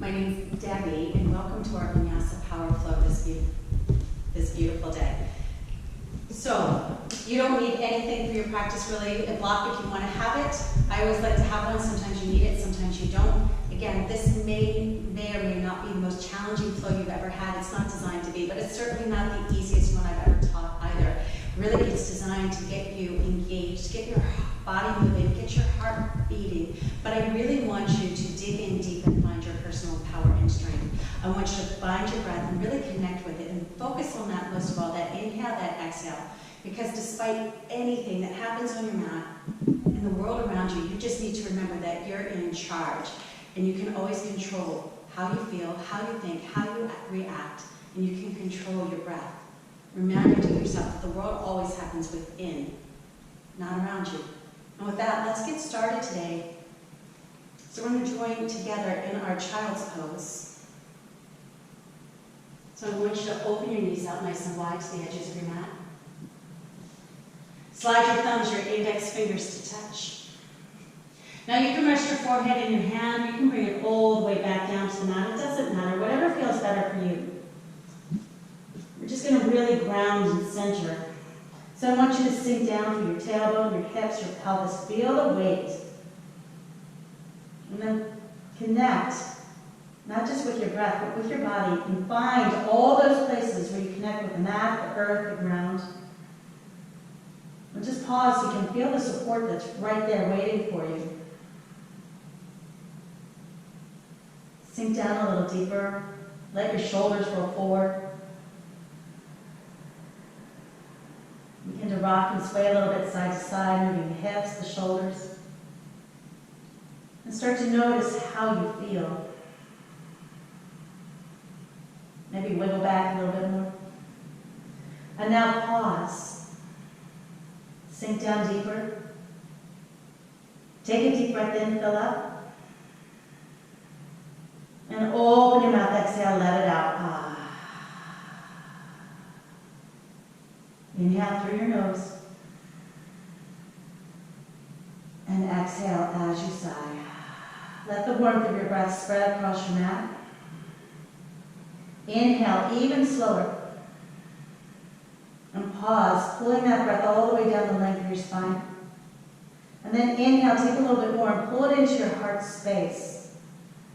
My name's Debby, and welcome to our Vinyasa Power Flow this beautiful day. So, you don't need anything for your practice really. A block if you want to have it. I always like to have one. Sometimes you need it, sometimes you don't. Again, this may or may not be the most challenging flow you've ever had. It's not designed to be, but it's certainly not the easiest one I've ever taught either. Really, it's designed to get you engaged, get your body moving, get your heart beating. But I really want you to dig in deep and find your personal power and strength. I want you to find your breath and really connect with it and focus on that most of all, that inhale, that exhale. Because despite anything that happens on your mat, in the world around you, you just need to remember that you're in charge. And you can always control how you feel, how you think, how you react, and you can control your breath. Remember to yourself that the world always happens within, not around you. And with that, let's get started today. So we're going to join together in our child's pose. So I want you to open your knees out nice and wide to the edges of your mat. Slide your thumbs, your index fingers to touch. Now you can rest your forehead in your hand. You can bring it all the way back down to the mat. It doesn't matter, whatever feels better for you. We're just going to really ground and center. So I want you to sink down through your tailbone, your hips, your pelvis. Feel the weight. And then connect, not just with your breath, but with your body. And find all those places where you connect with the mat, the earth, the ground. And just pause so you can feel the support that's right there waiting for you. Sink down a little deeper. Let your shoulders roll forward. Begin to rock and sway a little bit side to side, moving the hips, the shoulders. And start to notice how you feel. Maybe wiggle back a little bit more. And now pause. Sink down deeper. Take a deep breath in, fill up. And open your mouth, exhale, let it out. Inhale through your nose. And exhale as you sigh. Let the warmth of your breath spread across your mat. Inhale even slower. And pause, pulling that breath all the way down the length of your spine. And then inhale, take a little bit more and pull it into your heart space.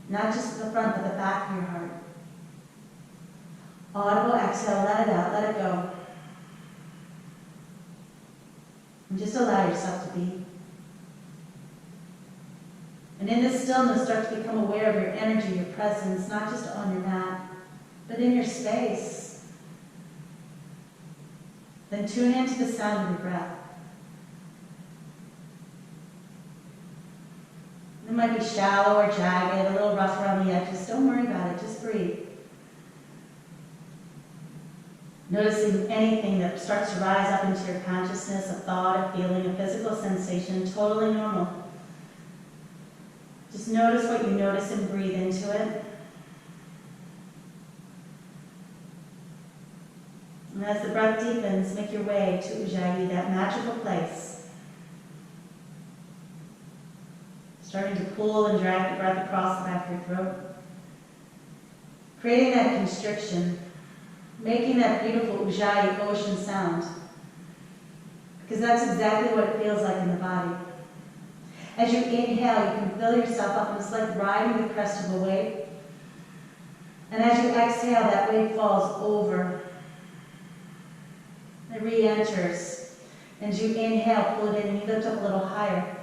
Not just the front, but the back of your heart. Audible exhale, let it out, let it go. And just allow yourself to be. And in this stillness, start to become aware of your energy, your presence, not just on your mat, but in your space. Then tune into the sound of your breath. It might be shallow or jagged, a little rough around the edges. Don't worry about it, just breathe. Noticing anything that starts to rise up into your consciousness, a thought, a feeling, a physical sensation, totally normal. Just notice what you notice and breathe into it. And as the breath deepens, make your way to Ujjayi, that magical place. Starting to pull and drag the breath across the back of your throat. Creating that constriction. Making that beautiful Ujjayi ocean sound. Because that's exactly what it feels like in the body. As you inhale, you can fill yourself up, and it's like riding the crest of a wave. And as you exhale, that wave falls over. It re-enters. And as you inhale, pull it in, and you lift up a little higher.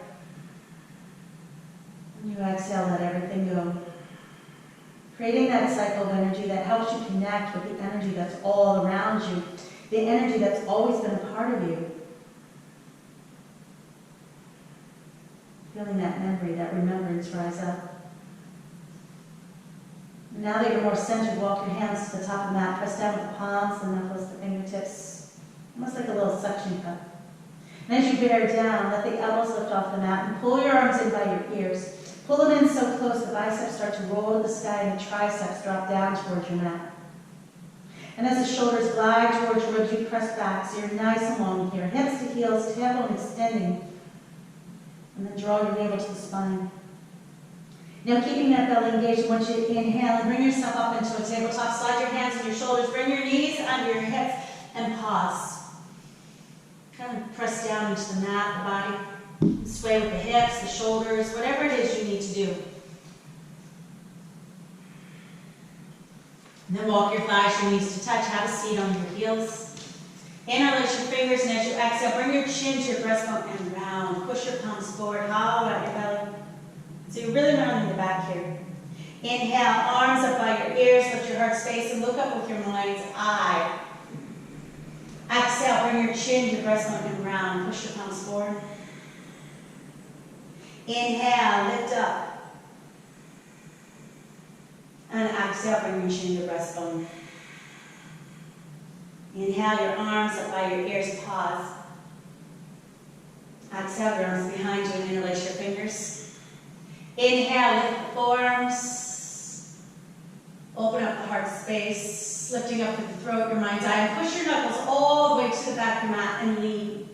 And you exhale, let everything go. Creating that cycle of energy that helps you connect with the energy that's all around you, the energy that's always been a part of you. Feeling that memory, that remembrance rise up. And now that you're more centered, walk your hands to the top of the mat, press down with the palms, the knuckles, the fingertips, almost like a little suction cup. And as you bear down, let the elbows lift off the mat and pull your arms in by your ears. Pull them in so close the biceps start to roll to the sky and the triceps drop down towards your mat. And as the shoulders glide towards your ribs, you press back so you're nice and long here. Hips to heels, tailbone extending. And then draw your navel to the spine. Now keeping that belly engaged, I want you to inhale and bring yourself up into a tabletop. Slide your hands on your shoulders, bring your knees under your hips, and pause. Kind of press down into the mat, the body. Sway with the hips, the shoulders, whatever it is you need to do. And then walk your thighs, your knees to touch. Have a seat on your heels. Interlace your fingers, and as you exhale, bring your chin to your breastbone and round. Push your palms forward, hollow out your belly. So you're really rounding the back here. Inhale, arms up by your ears, lift your heart space, and look up with your mind's eye. Exhale, bring your chin to your breastbone and round. Push your palms forward. Inhale, lift up. And exhale, bring your chin to your breastbone. Inhale, your arms up by your ears, pause. Exhale, your arms behind you and interlace your fingers. Inhale, lift the forearms. Open up the heart space, lifting up with the throat, your mind's eye, and push your knuckles all the way to the back of the mat and lean.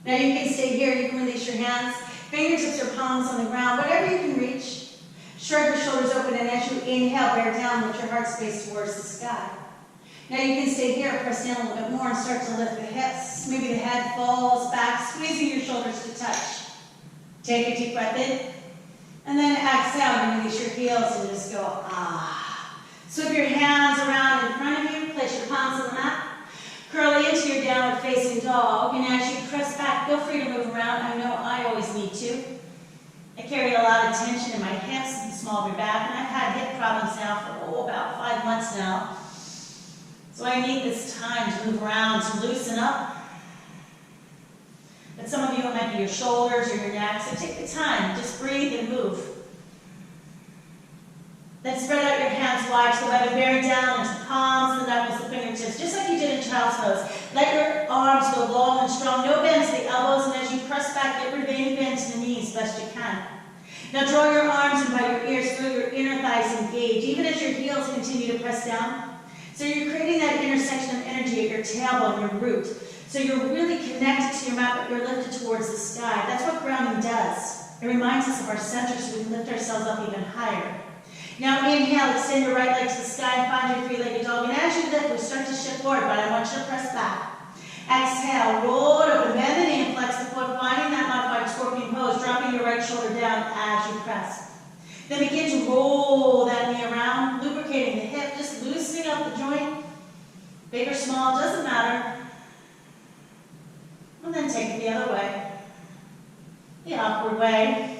Now you can stay here, you can release your hands, fingertips or palms on the ground, whatever you can reach. Shrug your shoulders open, and as you inhale, bear down, lift your heart space towards the sky. Now you can stay here, press down a little bit more, and start to lift the hips. Maybe the head falls back, squeezing your shoulders to touch. Take a deep breath in, and then exhale, and release your heels, and just go, ah. Sweep your hands around in front of you, place your palms on the mat. Curl into your downward facing dog, and as you press back, feel free to move around. I know I always need to. I carry a lot of tension in my hips and the small of your back, and I've had hip problems now for about 5 months now. So I need this time to move around, to loosen up. But some of you, it might be your shoulders or your neck, so take the time, just breathe and move. Then spread out your hands wide to the right, bearing down into the palms, the knuckles, the fingertips, just like you did in child's pose. Let your arms go long and strong. No bend to the elbows, and as you press back, get remaining bend to the knees best you can. Now draw your arms in by your ears, feel your inner thighs engage, even as your heels continue to press down. So you're creating that intersection of energy at your tailbone, your root. So you're really connected to your mat, but you're lifted towards the sky. That's what grounding does. It reminds us of our center so we can lift ourselves up even higher. Now inhale, extend your right leg to the sky and find your three-legged dog. And as you lift, we start to shift forward, but I want you to press back. Exhale, roll it open, bend the knee and flex the foot, finding that modified scorpion pose, dropping your right shoulder down as you press. Then begin to roll that knee around, lubricating the hip, just loosening up the joint. Big or small, doesn't matter. And then take it the other way, the upward way.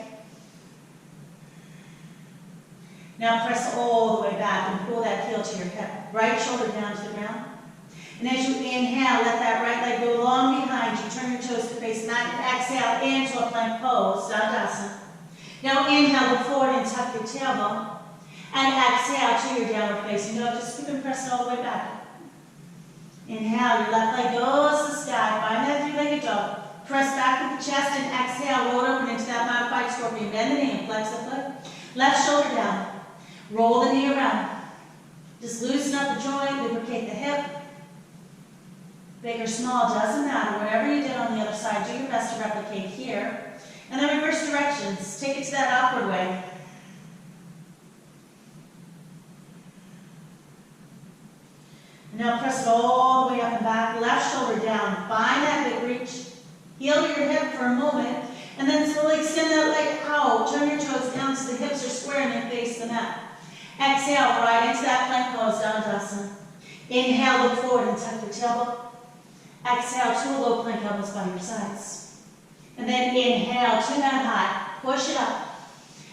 Now press all the way back and pull that heel to your hip. Right shoulder down to the ground. And as you inhale, let that right leg go long behind you. Turn your toes to face mat and exhale into a plank pose, Dandasana. Now inhale, look forward and tuck your tailbone. And exhale to your downward facing dog. Just scoop and press it all the way back. Inhale, your left leg goes to the sky. Find that three-legged dog. Press back with the chest and exhale. Roll it open into that modified scorpion. Bend the knee and flex the foot. Left shoulder down. Roll the knee around. Just loosen up the joint, lubricate the hip. Big or small, doesn't matter. Whatever you did on the other side, do your best to replicate here. And then reverse directions. Take it to that upward way. And now press it all the way up and back. Left shoulder down. Find that big reach. Heel to your hip for a moment. And then slowly extend that leg out. Turn your toes down so the hips are square and then face the mat. Exhale, right into that plank pose, Dandasana. Inhale, look forward and tuck your tailbone. Exhale, two low plank elbows by your sides. And then inhale, chin down high, push it up.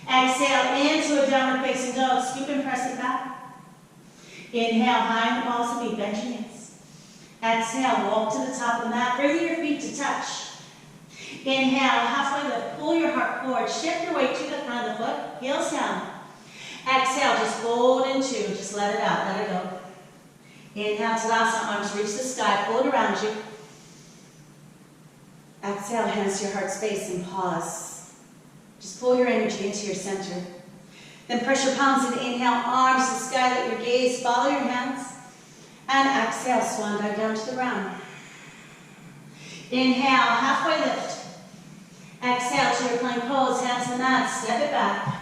Exhale, into a downward facing dog, scoop and press it back. Inhale, high in the balls of feet, bend your knees. Exhale, walk to the top of the mat, bring your feet to touch. Inhale, halfway lift, pull your heart forward, shift your weight to the front of the foot, heels down. Exhale, just fold in two, just let it out, let it go. Inhale, Tadasana, arms reach the sky, pull it around you. Exhale, hands to your heart space and pause. Just pull your energy into your center. Then press your palms and inhale, arms to the sky, let your gaze follow your hands. And exhale, swan dive down to the ground. Inhale, halfway lift. Exhale to your plank pose, hands to the mat, step it back.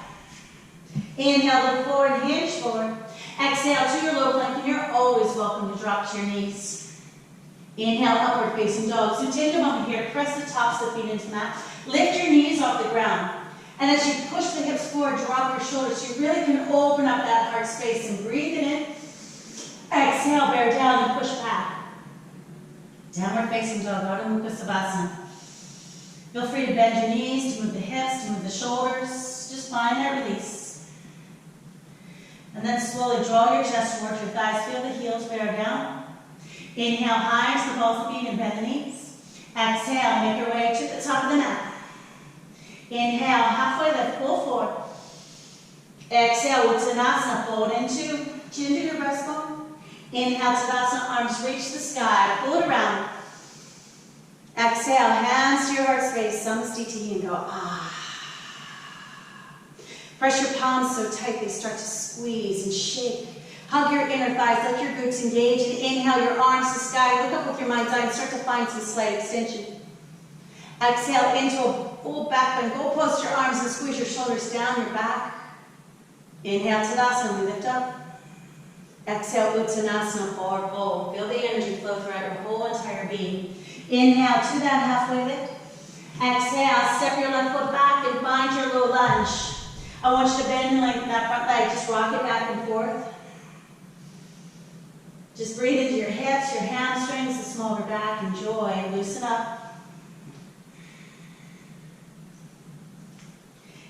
Inhale, look forward, hinge forward. Exhale to your low plank, and you're always welcome to drop to your knees. Inhale, upward facing dog. So take a moment here, press the tops of the feet into the mat. Lift your knees off the ground. And as you push the hips forward, drop your shoulders. So you really can open up that heart space and breathe it in. Exhale, bear down and push back. Downward facing dog, Ardha Mukha Savasana. Feel free to bend your knees, to move the hips, to move the shoulders. Just find that release. And then slowly draw your chest towards your thighs. Feel the heels bear down. Inhale high to the balls of the feet and bend the knees. Exhale, make your way to the top of the mat. Inhale, halfway lift, pull forward. Exhale, Uttanasana, fold into, chin to your breastbone. Inhale, Tadasana, arms reach the sky, pull it around. Exhale, hands to your heart space, Samastiti, and go, ah. Press your palms so tight they start to squeeze and shake. Hug your inner thighs, let your glutes engage, and inhale your arms to the sky. Look up with your mind's eye and start to find some slight extension. Exhale into a full back bend. Go post your arms and squeeze your shoulders down your back. Inhale, Tadasana, we lift up. Exhale, Uttanasana, forward fold. Feel the energy flow throughout your whole entire being. Inhale to that halfway lift. Exhale, step your left foot back and find your low lunge. I want you to bend and lengthen that front leg. Just rock it back and forth. Just breathe into your hips, your hamstrings, the small of your back. Enjoy. Loosen up.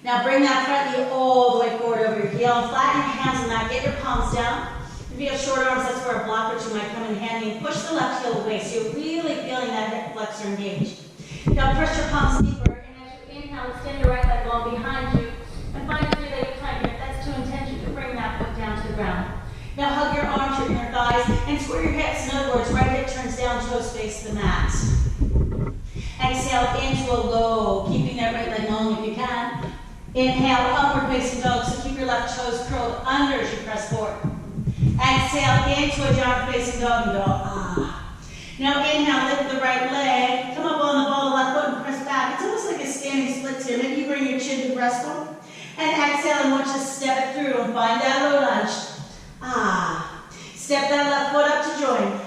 Now bring that front knee all the way forward over your heel. And flatten your hands on that. Get your palms down. If you have short arms, that's where a block or two might come in handy. And push the left heel away. So you're really feeling that hip flexor engaged. Now press your palms deeper. And as you inhale, extend your right leg long behind you. And find a three-legged plank. If that's too intense, you can bring that foot down to the ground. Now hug your arms, your inner thighs, and square your hips. In other words, right hip turns down, toes face the mat. Exhale into a low, keeping that right leg long if you can. Inhale, upward facing dog, so keep your left toes curled under as you press forward. Exhale into a downward facing dog and go, ah. Now inhale, lift the right leg, come up on the ball of the left foot and press back. It's almost like a standing split here. Maybe you bring your chin to the breastbone. And exhale and watch us step it through and find that low lunge. Ah. Step that left foot up to join.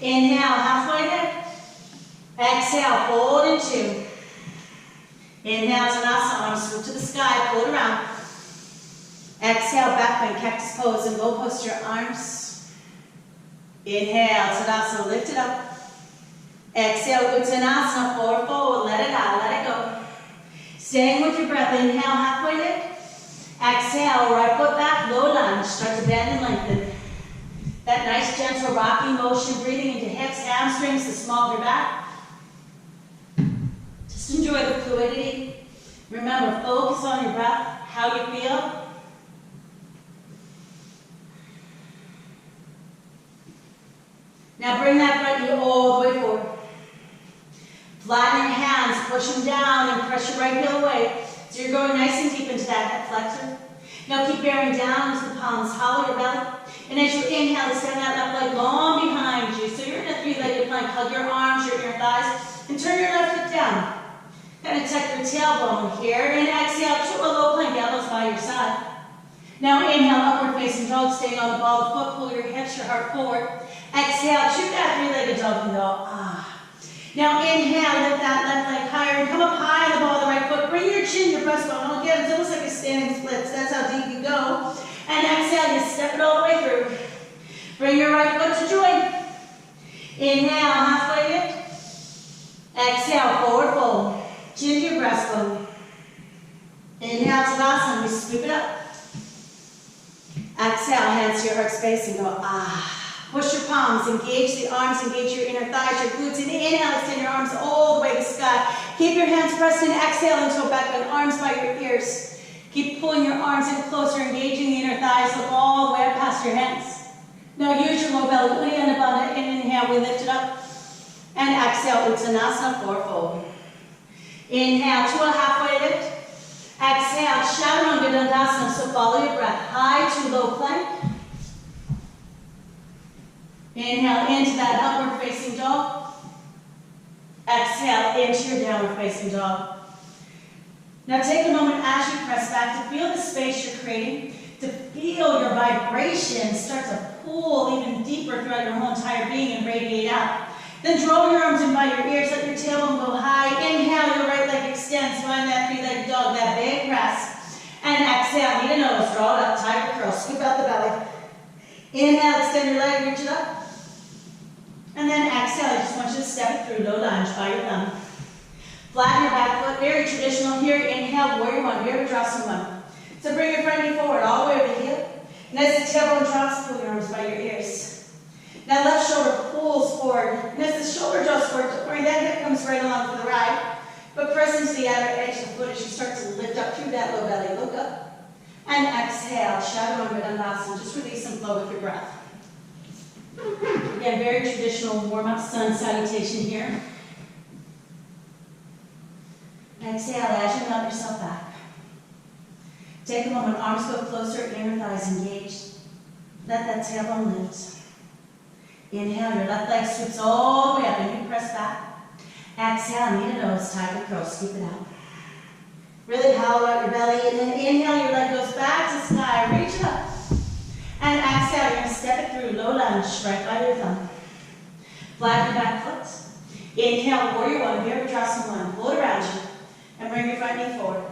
Inhale, halfway lift. Exhale, fold into. Inhale, Tadasana, arms swoop to the sky, pull it around. Exhale, back bend, cactus pose, and low post your arms. Inhale, Tadasana, lift it up. Exhale, Uttanasana, forward fold, let it out, let it go. Staying with your breath, inhale, halfway lift. Exhale, right foot back, low lunge, start to bend and lengthen. That nice gentle rocking motion, breathing into hips, hamstrings, the small of your back. Just enjoy the fluidity. Remember, focus on your breath, how you feel. Now bring that front knee all the way forward. Flatten your hands, push them down, and press your right heel away. So you're going nice and deep into that hip flexor. Now keep bearing down into the palms, hollow your belly. And as you inhale, extend that left leg long behind you. So you're in a three-legged plank. Hug your arms, your inner thighs, and turn your left foot down. Kind of tuck your tailbone here, and exhale to a low plank, elbows by your side. Now inhale, upward facing dog, staying on the ball of the foot, pull your hips, your heart forward. Exhale, shoot that three-legged dog and go, ah. Now inhale, lift that left leg higher, and come up high on the ball of the right foot. Bring your chin, your breastbone. Again, it's almost like a standing split, so that's how deep you go. And exhale, you step it all the way through. Bring your right foot to join. Inhale, halfway lift. Exhale, forward fold. Chin to your breastbone. Inhale, Tadasana, we scoop it up. Exhale, hands to your heart space and go, ah. Push your palms, engage the arms, engage your inner thighs, your glutes, and inhale, extend your arms all the way to the sky. Keep your hands pressed in, exhale into a back bend, arms by your ears. Keep pulling your arms in closer, engaging the inner thighs, look all the way up past your hands. Now use your low belly, uni and abundant, and inhale, we lift it up. And exhale, Uttanasana, forward fold. Inhale to a halfway lift. Exhale, Chaturanga Dandasana, so follow your breath. High to low plank. Inhale into that upward facing dog. Exhale into your downward facing dog. Now take a moment as you press back to feel the space you're creating, to feel your vibration start to pull even deeper throughout your whole entire being and radiate out. Then draw your arms in by your ears, let your tailbone go high. Inhale, your right leg extends, find that three-legged dog, that big press. And exhale, knee to nose, draw it up, tiger curl, scoop out the belly. Inhale, extend your leg, reach it up. And then exhale, I just want you to step it through, low lunge by your thumb. Flatten your back foot, very traditional here. Inhale, warrior one, Virabhadrasana one. So bring your front knee forward, all the way over the heel. And as the tailbone drops, pull your arms by your ears. Now left shoulder pulls forward. And as the shoulder draws forward, don't worry, that hip comes right along for the ride. But press into the outer edge of the foot as you start to lift up through that low belly. Look up. And exhale, Chaturanga Dandasana. Just release some flow with your breath. Again, very traditional warm-up sun salutation here. Exhale as you melt yourself back. Take a moment, arms go closer, inner thighs engaged. Let that tailbone lift. Inhale, your left leg sweeps all the way up and you press back. Exhale, knee to nose, tiger curl, scoop it out. Really hollow out your belly, and then inhale, your leg goes back to sky, reach it up. And exhale, you're going to step it through, low lunge, right by your thumb. Flatten your back foot. Inhale, warrior one, Virabhadrasana one, pull it around you, and bring your front knee forward.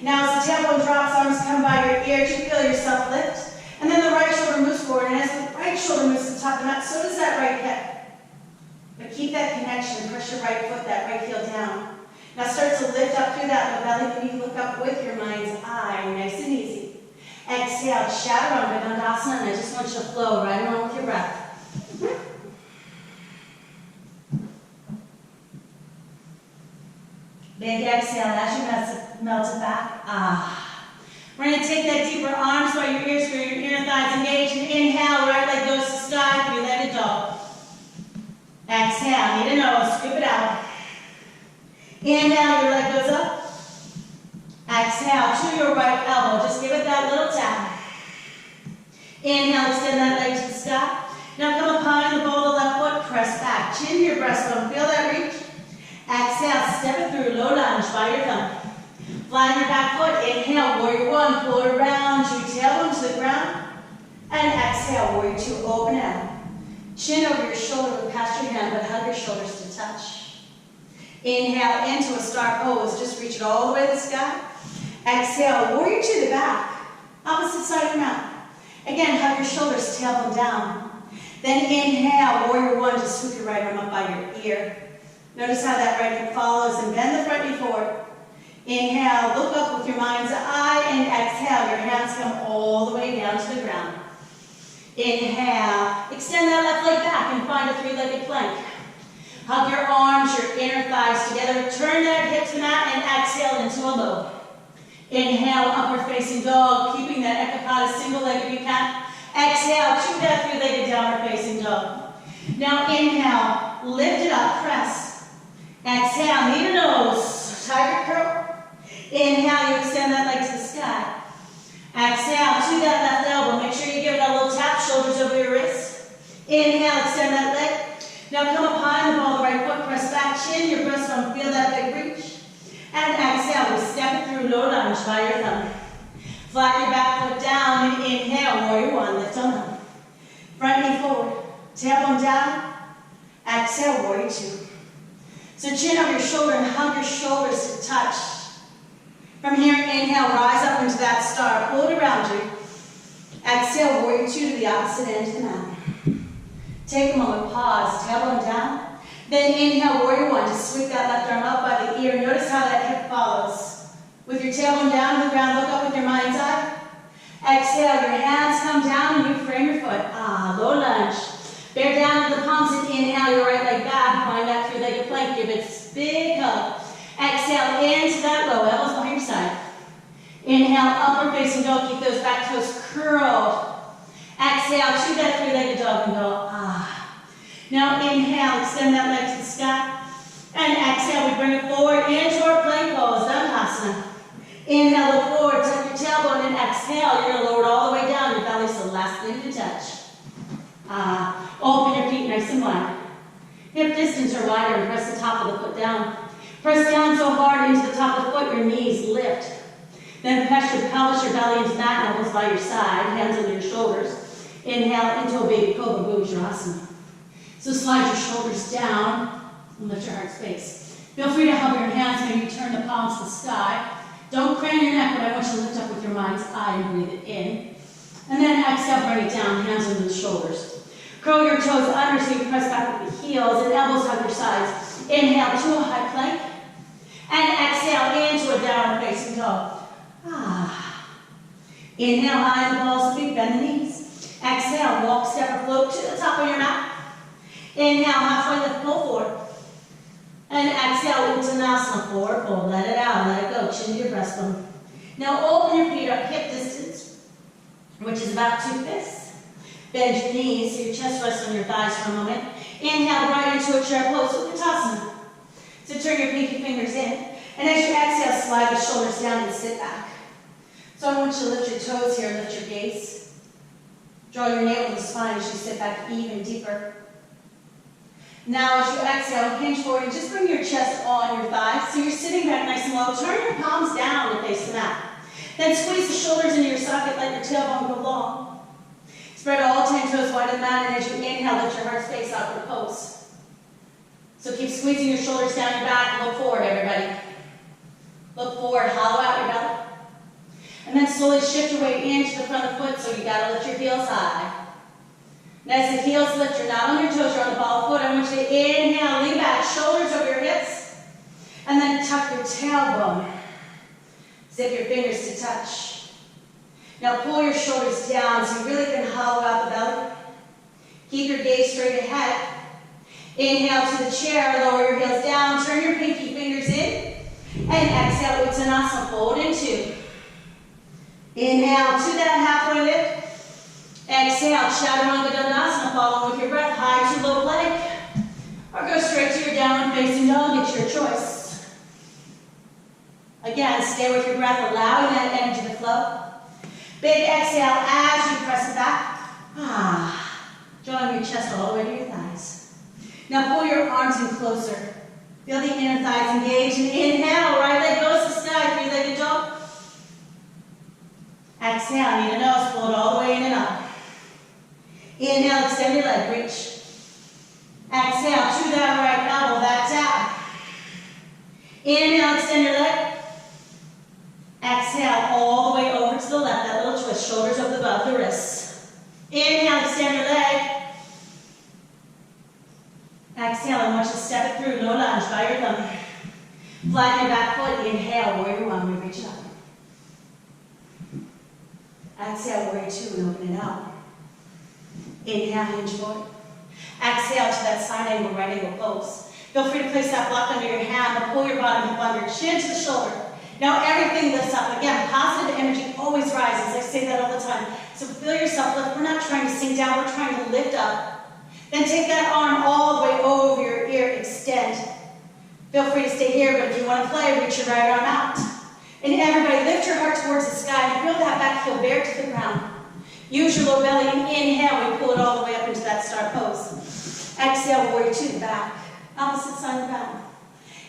Now as the tailbone drops, arms come by your ears, you feel yourself lift. And then the right shoulder moves forward, and as the right shoulder moves to the top of the mat, so does that right hip. But keep that connection, push your right foot, that right heel down. Now start to lift up through that low belly, then you look up with your mind's eye, nice and easy. Exhale, Chaturanga Dandasana, and I just want you to flow right along with your breath. Big exhale as you melt it back. We're going to take that deeper, arms by your ears, for your inner thighs engaged, and inhale, right leg goes to sky, three-legged dog. Exhale, knee to nose, scoop it out. Inhale, your leg goes up. Exhale, to your right elbow, just give it that little tap. Inhale, extend that leg to the sky. Now come up high in the ball of the left foot, press back, chin to your breastbone, feel that reach. Exhale, step it through, low lunge by your thumb. Flatten your back foot, inhale, warrior one, pull it around, your tailbone to the ground. And exhale, warrior two, open it out. Chin over your shoulder, look past your hand, but hug your shoulders to touch. Inhale into a star pose, just reach it all the way to the sky. Exhale, warrior two to the back, opposite side of your mat. Again, hug your shoulders, tailbone down. Then inhale, warrior one, just sweep your right arm up by your ear. Notice how that right hip follows, and bend the front knee forward. Inhale, look up with your mind's eye, and exhale, your hands come all the way down to the ground. Inhale, extend that left leg back and find a three-legged plank. Hug your arms, your inner thighs together, turn that hip to the mat, and exhale into a low. Inhale, upward facing dog, keeping that ekapada single leg if you can. Exhale, to that three-legged downward facing dog. Now inhale, lift it up, press. Exhale, knee to nose, tiger curl. Inhale, you extend that leg to the sky. Exhale, to that left elbow. Make sure you give it a little tap, shoulders over your wrists. Inhale, extend that leg. Now come up high in the ball of the right foot, press back, chin, your breastbone, feel that big reach. And exhale, we step it through, low lunge by your thumb. Flatten your back foot down, and inhale, warrior one, lift on up. Front knee forward, tailbone down. Exhale, warrior two. So chin over your shoulder and hug your shoulders to touch. From here, inhale, rise up into that star, pull it around you. Exhale, warrior two to the opposite end of the mat. Take a moment, pause, tailbone down. Then inhale, warrior one, just sweep that left arm up by the ear. Notice how that hip follows. With your tailbone down to the ground, look up with your mind's eye. Exhale, your hands come down and you frame your foot. Low lunge. Bear down to the palms and inhale your right leg back. Find that three-legged plank, give it a big hug. Exhale into that low, elbows behind your side. Inhale, upward facing dog, keep those back toes curled. Exhale, to that three-legged dog and go, Now inhale, extend that leg to the sky. And exhale, we bring it forward into our plank pose, Dhammasana. Inhale, look forward, tuck your tailbone, and exhale, you're going to lower it all the way down. Your belly's the last thing to touch. Open your feet nice and wide. Hip distance or wider, and press the top of the foot down. Press down so hard into the top of the foot, your knees lift. Then press your pelvis, your belly into mat, elbows by your side, hands under your shoulders. Inhale into a baby cobra, Bhujanasana. So slide your shoulders down and lift your heart space. Feel free to hover your hands, maybe turn the palms to the sky. Don't crane your neck, but I want you to lift up with your mind's eye and breathe it in. And then exhale, bring it down, hands under the shoulders. Curl your toes under so you press back with the heels and elbows hug your sides. Inhale to a high plank. And exhale into a downward facing dog. Inhale, high in the balls of the feet, bend the knees. Exhale, walk, step, or float to the top of your mat. Inhale, halfway lift, pull forward. And exhale, Uttanasana, forward fold. Let it out, let it go, chin to your breastbone. Now open your feet up hip distance, which is about 2 fists. Bend your knees so your chest rests on your thighs for a moment. Inhale, right into a chair pose, Uttanasana. So turn your pinky fingers in. And as you exhale, slide the shoulders down and sit back. So I want you to lift your toes here, lift your gaze. Draw your navel to the spine as you sit back even deeper. Now as you exhale, hinge forward and just bring your chest on your thighs. So you're sitting back nice and low. Turn your palms down to face the mat. Then squeeze the shoulders into your socket, let your tailbone go long. Spread all 10 toes wide of the mat, and as you inhale, lift your heart space out for pose. So keep squeezing your shoulders down your back. Look forward, everybody. Look forward, hollow out your belly. And then slowly shift your weight into the front of the foot, so you gotta lift your heels high. And as the heels lift, you're not on your toes, you're on the ball of the foot. I want you to inhale, lean back, shoulders over your hips. And then tuck your tailbone. Zip your fingers to touch. Now pull your shoulders down so you really can hollow out the belly. Keep your gaze straight ahead. Inhale to the chair, lower your heels down, turn your pinky fingers in. And exhale, Uttanasana, fold into. Inhale to that halfway lift. Exhale, Chaturanga Dandasana, follow with your breath, high to low plank. Or go straight to your downward facing dog, it's your choice. Again, stay with your breath, allowing that energy to flow. Big exhale as you press it back. Drawing your chest all the way to your thighs. Now pull your arms in closer. Feel the inner thighs engage and inhale, right leg goes to the sky, three-legged dog. Exhale, knee to nose, pull it all the way in and up. Inhale, extend your leg, reach. Exhale, to that right elbow, that's out. Inhale, extend your leg. Exhale, all the way over to the left, that little twist, shoulders up above the wrists. Inhale, extend your leg. Exhale, I want you to step it through, no lunge, by your thumb. Flatten your back foot, inhale, warrior one, we reach it up. Exhale, warrior two, and open it out. Inhale, hinge forward. Exhale to that side angle, right angle pose. Feel free to place that block under your hand, but pull your bottom hip under, chin to the shoulder. Now everything lifts up. Again, positive energy always rises. I say that all the time. So feel yourself lift. We're not trying to sink down, we're trying to lift up. Then take that arm all the way over your ear, extend. Feel free to stay here, but if you want to play, reach your right arm out. And everybody, lift your heart towards the sky and feel that back heel bare to the ground. Use your low belly and inhale, we pull it all the way up into that star pose. Exhale, warrior two, the back. Opposite side of the back.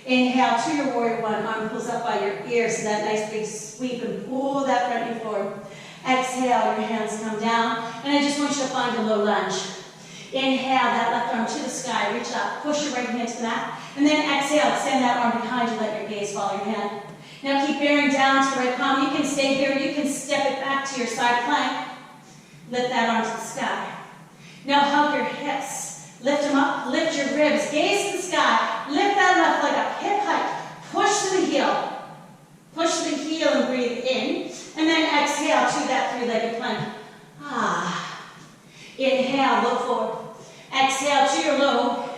Inhale to your warrior one, arm pulls up by your ear, so that nice big sweep and pull that front knee forward. Exhale, your hands come down, and I just want you to find a low lunge. Inhale, that left arm to the sky, reach up, push your right hand to the mat, and then exhale, extend that arm behind you, let your gaze follow your hand. Now keep bearing down to the right palm. You can stay here, you can step it back to your side plank. Lift that arm to the sky. Now hug your hips, lift them up, lift your ribs, gaze to the sky, lift that left leg up, hip hike, push to the heel. Push to the heel and breathe in, and then exhale to that three-legged plank. Inhale, look forward. Exhale to your low.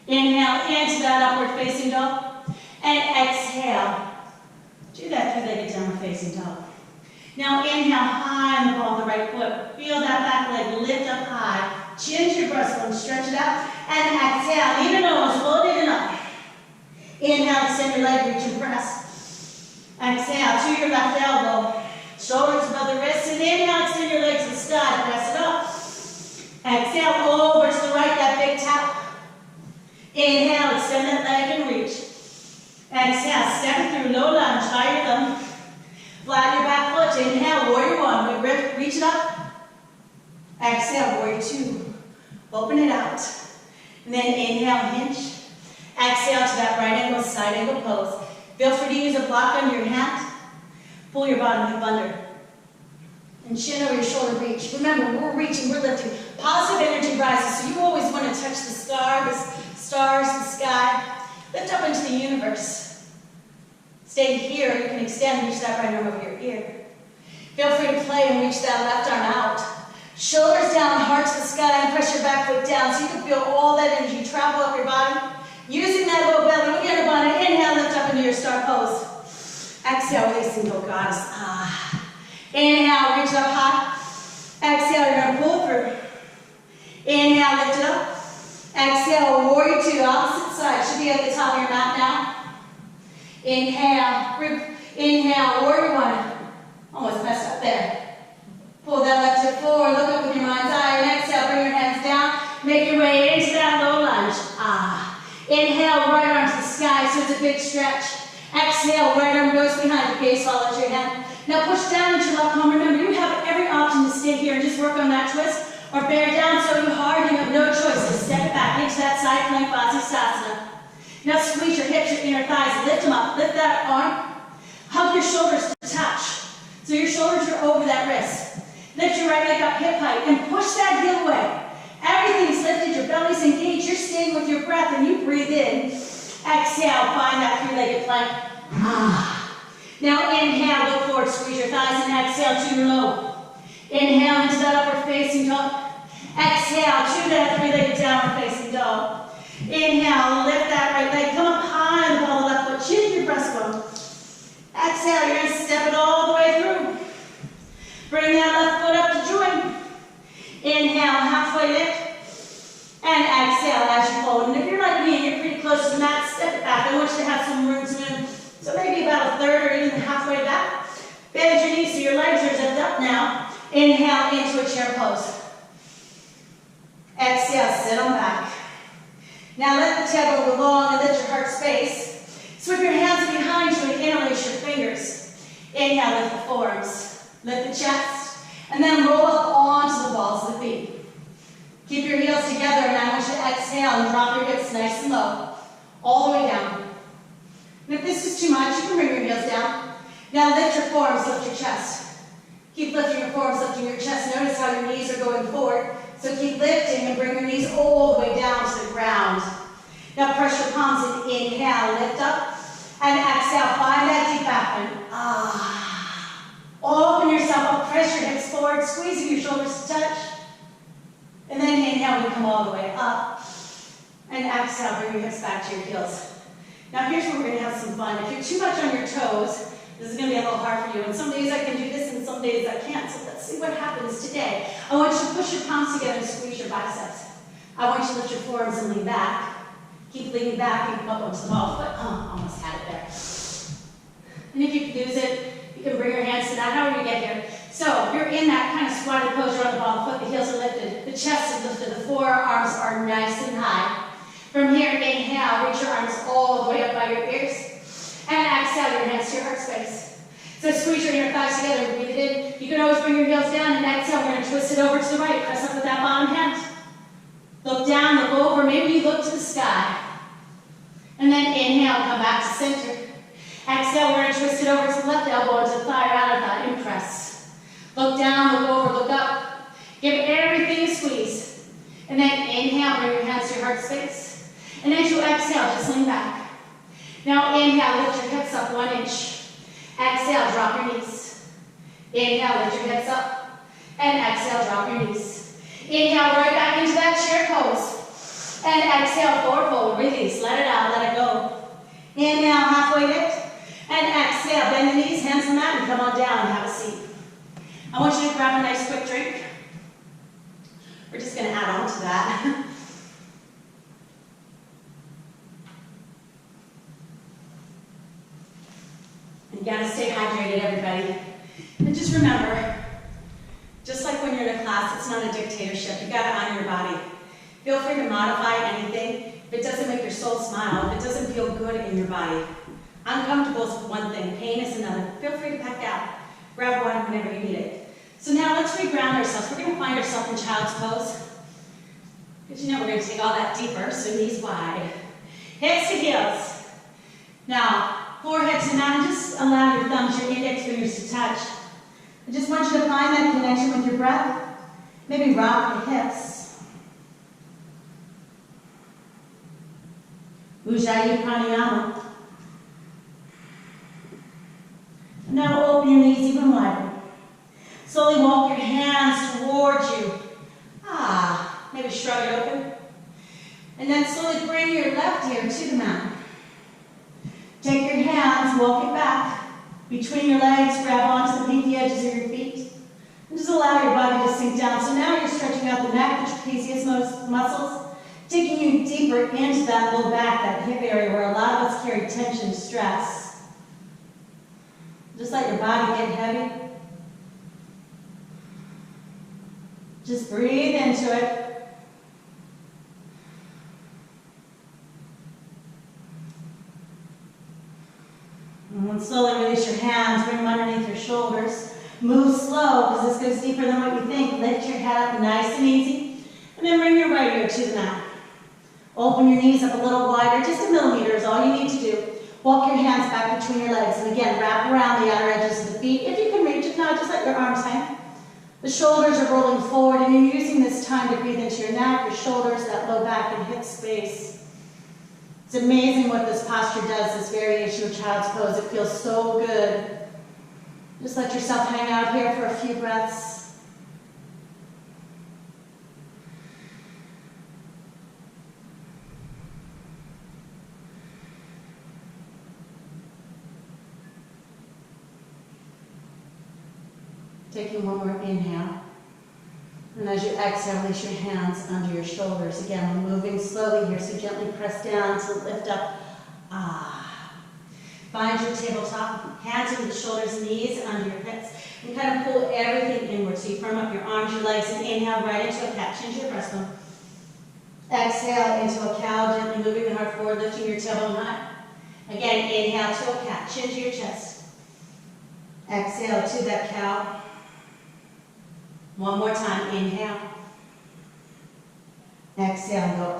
Inhale into that upward facing dog. And exhale to that three-legged downward facing dog. Now inhale high on the ball of the right foot. Feel that back leg lift up high. Chin to your breastbone, stretch it out. And exhale, knee to nose, fold it up. Inhale, extend your leg, reach and press. Exhale to your left elbow. Shoulders above the wrists. And inhale, extend your legs to the sky, press it up. Exhale, over to the right, that big tap. Inhale, extend that leg and reach. Exhale, step it through, low lunge, by your thumb. Flatten your back foot. Inhale, warrior one. Reach it up. Exhale, warrior two. Open it out. And then inhale, hinge. Exhale to that right angle, side angle pose. Feel free to use a block under your hand. Pull your bottom hip under. And chin over your shoulder reach. Remember, we're reaching, we're lifting. Positive energy rises, so you always want to touch the stars, the sky. Lift up into the universe. Stay here, you can extend, reach that right arm over your ear. Feel free to play and reach that left arm out. Shoulders down, heart to the sky, and press your back foot down so you can feel all that energy travel up your body. Using that low belly, look at your body. Inhale, lift up into your star pose. Exhale, release and go, goddess. Inhale, reach up high. Exhale, you're going to pull through. Inhale, lift it up. Exhale, warrior two, opposite side. Should be at the top of your mat now. Inhale, inhale, warrior one. Almost messed up there. Pull that left hip forward, look up with your mind's eye, and exhale, bring your hands down. Make your way into that low lunge. Inhale, right arm to the sky, so it's a big stretch. Exhale, right arm goes behind, the gaze follows your hand. Now push down into your left palm. Remember, you have every option to stay here and just work on that twist, or bear down so hard you have no choice. So step it back into that side plank, Vasisthasana. Now squeeze your hips, your inner thighs, lift them up, lift that arm. Hug your shoulders to touch. So your shoulders are over that wrist. Lift your right leg up hip height and push that heel away. Everything's lifted, your belly's engaged, you're staying with your breath and you breathe in. Exhale, find that three-legged plank. Now inhale, look forward, squeeze your thighs and exhale to your low. Inhale into that upward facing dog. Exhale to that three-legged downward facing dog. Inhale, lift that right leg, come up high on the ball of the left foot, chin to your breastbone. Exhale, you're going to step it all the way through. Bring that left foot up to join. Inhale, halfway lift. And exhale as you fold. And if you're like me and you're pretty close to the mat, step it back. I want you to have some room to move. So maybe about a third or even halfway back. Bend your knees so your legs are zipped up now. Inhale into a chair pose. Exhale, sit on back. Now let the tailbone go long and lift your heart space. Sweep your hands behind you and interlace your fingers. Inhale, lift the forearms, lift the chest, and then roll up onto the balls of the feet. Keep your heels together, and I want you to exhale and drop your hips nice and low, all the way down. And if this is too much, you can bring your heels down. Now lift your forearms, lift your chest. Keep lifting your forearms, lifting your chest. Notice how your knees are going forward. So keep lifting and bring your knees all the way down to the ground. Now press your palms and inhale, lift up. And exhale, find that deep back bend. Open yourself up, press your hips forward, squeezing your shoulders to touch. And then inhale, we come all the way up. And exhale, bring your hips back to your heels. Now here's where we're going to have some fun. If you're too much on your toes, this is going to be a little hard for you. And some days I can do this and some days I can't. So let's see what happens today. I want you to push your palms together and squeeze your biceps. I want you to lift your forearms and lean back. Keep leaning back and come up onto the ball foot. Almost had it there. And if you lose it, you can bring your hands to that. How are you get here? So you're in that kind of squatted pose. You're on the ball foot. The heels are lifted. The chest is lifted. The forearms are nice and high. From here, inhale. Reach your arms all the way up by your ears. And exhale your hands to your heart space. So squeeze your inner thighs together. Breathe it in. You can always bring your heels down. And exhale. We're going to twist it over to the right. Press up with that bottom hand. Look down. Look over. Maybe you look to the sky. And then inhale, come back to center. Exhale, we're going to twist it over to the left elbow into the thigh or out of that. And press. Look down, look over, look up. Give everything a squeeze. And then inhale, bring your hands to your heart space. And as you exhale, just lean back. Now inhale, lift your hips up 1 inch. Exhale, drop your knees. Inhale, lift your hips up. And exhale, drop your knees. Inhale, right back into that chair pose. And exhale, forward fold, release, let it out, let it go. Inhale, halfway lift. And exhale, bend the knees, hands on the mat, and come on down and have a seat. I want you to grab a nice quick drink. We're just going to add on to that. And you got to stay hydrated, everybody. And just remember, just like when you're in a class, it's not a dictatorship. You got to honor your body. Feel free to modify anything. If it doesn't make your soul smile, if it doesn't feel good in your body, Uncomfortable is one thing, pain is another. Feel free to back out. Grab one whenever you need it. So now let's reground ourselves. We're going to find ourselves in child's pose. Because you know we're going to take all that deeper, so knees wide. Hips to heels. Now, forehead to mat, just allow your thumbs, your index fingers to touch. I just want you to find that connection with your breath. Maybe rock the hips. Ujjayi pranayama. Now open your knees even wider. Slowly walk your hands towards you. Maybe shrug it open. And then slowly bring your left ear to the mat. Take your hands, walk it back between your legs, grab onto the pinky edges of your feet. And just allow your body to sink down. So now you're stretching out the neck, the trapezius muscles, taking you deeper into that low back, that hip area where a lot of us carry tension, stress. Just let your body get heavy. Just breathe into it. And then slowly release your hands, bring them underneath your shoulders. Move slow, because this goes deeper than what you think. Lift your head up nice and easy. And then bring your right ear to the mat. Open your knees up a little wider, just a millimeter is all you need to do. Walk your hands back between your legs. And again, wrap around the outer edges of the feet. If you can reach it, now just let your arms hang. The shoulders are rolling forward, and you're using this time to breathe into your neck, your shoulders, that low back and hip space. It's amazing what this posture does, this variation of child's pose. It feels so good. Just let yourself hang out here for a few breaths. Taking one more inhale. And as you exhale, release your hands under your shoulders. Again, we're moving slowly here, so gently press down to lift up. Find your tabletop, hands over the shoulders, knees under your hips, and kind of pull everything inward. So you firm up your arms, your legs, and inhale right into a cat. Change your breastbone. Exhale into a cow, gently moving the heart forward, lifting your tailbone high. Again, inhale to a cat, chin to your chest. Exhale to that cow. One more time, inhale. Exhale and go,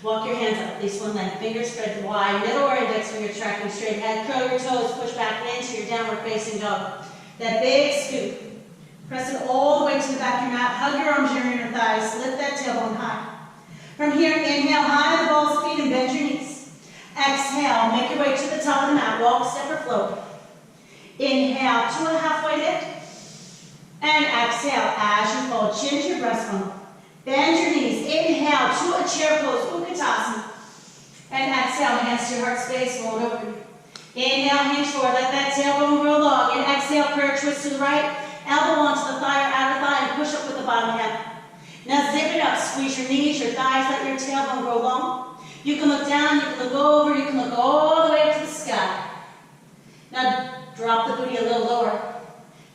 Walk your hands up, at least one leg. Fingers spread wide, middle or index finger tracking straight ahead. Curl your toes, push back into your downward facing dog. That big scoop. Press it all the way to the back of your mat. Hug your arms, your inner thighs. Lift that tailbone high. From here, inhale high the balls of feet and bend your knees. Exhale, make your way to the top of the mat. Walk, step, or float. Inhale to a halfway lift. And exhale as you fold, chin to your breastbone. Bend your knees. Inhale to a chair pose, Utkatasana. And exhale, hands to your heart space, roll it over. Inhale, hinge forward, let that tailbone grow long. And exhale, prayer twist to the right. Elbow onto the thigh or outer thigh and push up with the bottom hand. Now zip it up, squeeze your knees, your thighs, let your tailbone grow long. You can look down, you can look over, you can look all the way up to the sky. Now drop the booty a little lower.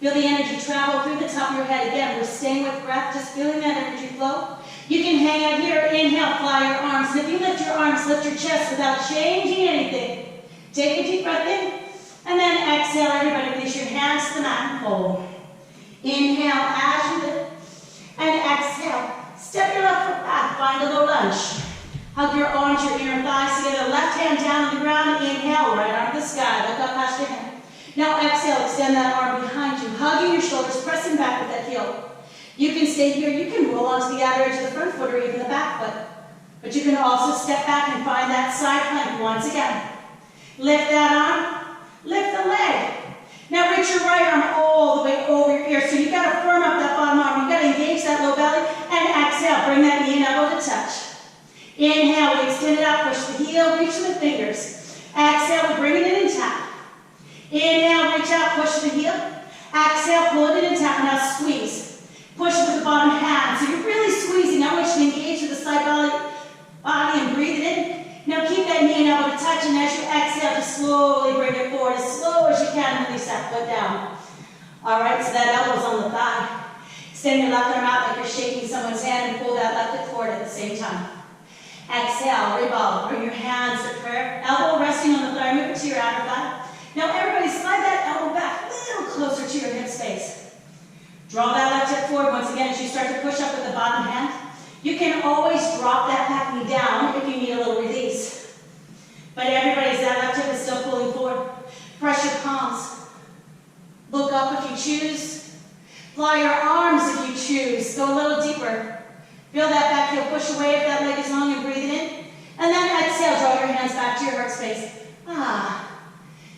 Feel the energy travel through the top of your head. Again, we're staying with breath, just feeling that energy flow. You can hang out here, inhale, fly your arms. And if you lift your arms, lift your chest without changing anything. Take a deep breath in, and then exhale, everybody. Release your hands to the mat and fold. Inhale as you lift, and exhale. Step your left foot back, find a low lunge. Hug your arms, your inner thighs together. Left hand down on the ground, inhale, right arm to the sky. Look up past your head. Now exhale, extend that arm behind you, hugging your shoulders, pressing back with that heel. You can stay here, you can roll onto the outer edge of the front foot or even the back foot. But you can also step back and find that side plank once again. Lift that arm, lift the leg. Now reach your right arm all the way over your ear. So you've got to firm up that bottom arm, you've got to engage that low belly, and exhale, bring that knee and elbow to touch. Inhale, we extend it out, push the heel, reach the fingers. Exhale, we bring it in and tap. Inhale, reach out, push the heel. Exhale, pull it in and tap. Now squeeze. Push with the bottom hand. So you're really squeezing. I want you to engage with the side body and breathe it in. Now keep that knee and elbow to touch, and as you exhale, just slowly bring it forward as slow as you can and release that foot down. All right, so that elbow's on the thigh. Extend your left arm out like you're shaking someone's hand and pull that left foot forward at the same time. Exhale, revolve. Bring your hands to prayer. Elbow resting on the thigh. Move it to your outer thigh. Now everybody slide that elbow back a little closer to your hip space. Draw that left hip forward once again as you start to push up with the bottom hand. You can always drop that back knee down if you need a little release. But everybody's that left hip is still pulling forward. Press your palms. Look up if you choose. Fly your arms if you choose. Go a little deeper. Feel that back heel push away if that leg is long and breathe it in. And then exhale, draw your hands back to your heart space.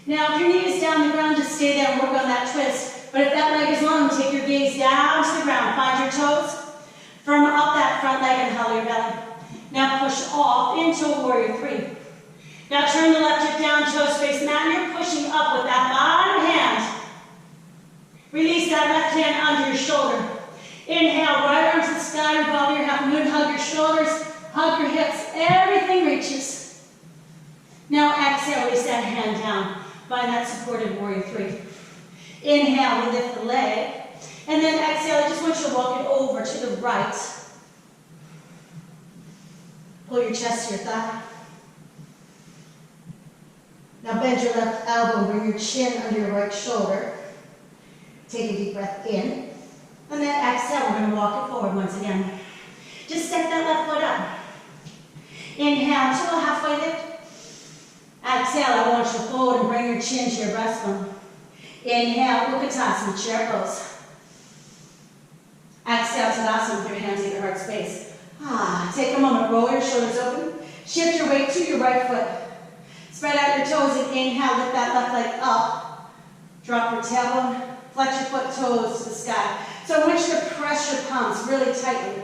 Now if your knee is down the ground, just stay there and work on that twist. But if that leg is long, take your gaze down to the ground. Find your toes. Firm up that front leg and hollow your belly. Now push off into a warrior three. Now turn the left hip down, toes face mat, and you're pushing up with that bottom hand. Release that left hand under your shoulder. Inhale, right arm to the sky, revolve your half moon, hug your shoulders, hug your hips, everything reaches. Now exhale, release that hand down. Find that supported warrior three. Inhale, we lift the leg. And then exhale, I just want you to walk it over to the right. Pull your chest to your thigh. Now bend your left elbow, bring your chin under your right shoulder. Take a deep breath in. And then exhale, we're going to walk it forward once again. Just step that left foot up. Inhale to a halfway lift. Exhale, I want you to fold and bring your chin to your breastbone. Inhale, Utkatasana, chair pose. Exhale, Tadasana with your hands at your heart space. Take a moment, roll your shoulders open. Shift your weight to your right foot. Spread out your toes and inhale, lift that left leg up. Drop your tailbone, flex your foot toes to the sky. So I want you to press your palms really tightly.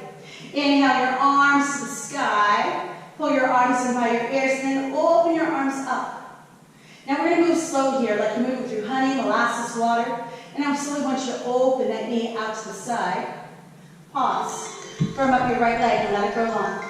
Inhale your arms to the sky. Pull your arms in by your ears and then open your arms up. Now we're going to move slow here, like you're moving through honey, molasses, water. And I slowly want you to open that knee out to the side. Pause. Firm up your right leg and let it go long.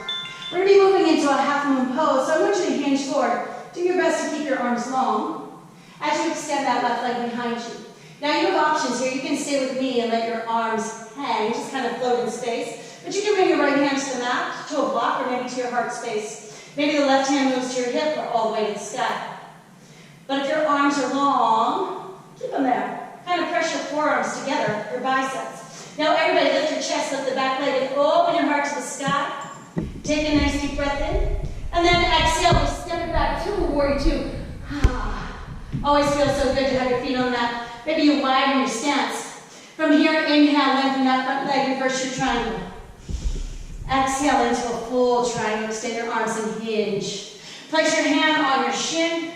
We're going to be moving into a half moon pose, so I want you to hinge forward. Do your best to keep your arms long as you extend that left leg behind you. Now you have options here. You can stay with me and let your arms hang, just kind of float in space. But you can bring your right hand to the mat, to a block, or maybe to your heart space. Maybe the left hand moves to your hip or all the way to the sky. But if your arms are long, keep them there. Kind of press your forearms together, your biceps. Now everybody lift your chest, lift the back leg, and open your heart to the sky. Take a nice deep breath in. And then exhale, step it back to a warrior two. Always feels so good to have your feet on that. Maybe you widen your stance. From here, inhale, lengthen that front leg, reverse your triangle. Exhale into a full triangle, extend your arms and hinge. Place your hand on your shin.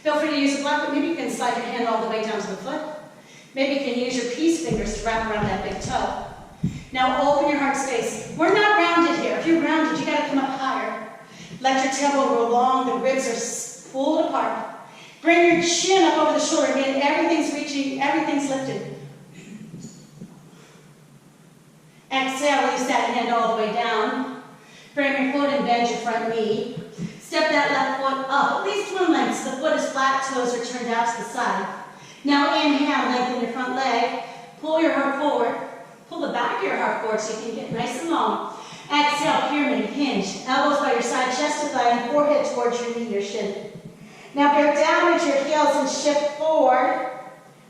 Feel free to use a block, but maybe you can slide your hand all the way down to the foot. Maybe you can use your peace fingers to wrap around that big toe. Now open your heart space. We're not rounded here. If you're rounded, you gotta come up higher. Let your tailbone roll long, the ribs are pulled apart. Bring your chin up over the shoulder. Again, everything's reaching, everything's lifted. Exhale, release that hand all the way down. Frame your foot and bend your front knee. Step that left foot up, at least one length, so the foot is flat, toes are turned out to the side. Now inhale, lengthen your front leg. Pull your heart forward. Pull the back of your heart forward so you can get nice and long. Exhale, pyramid, hinge. Elbows by your side, chest to thigh, and forehead towards your knee, your shin. Now bear down into your heels and shift forward.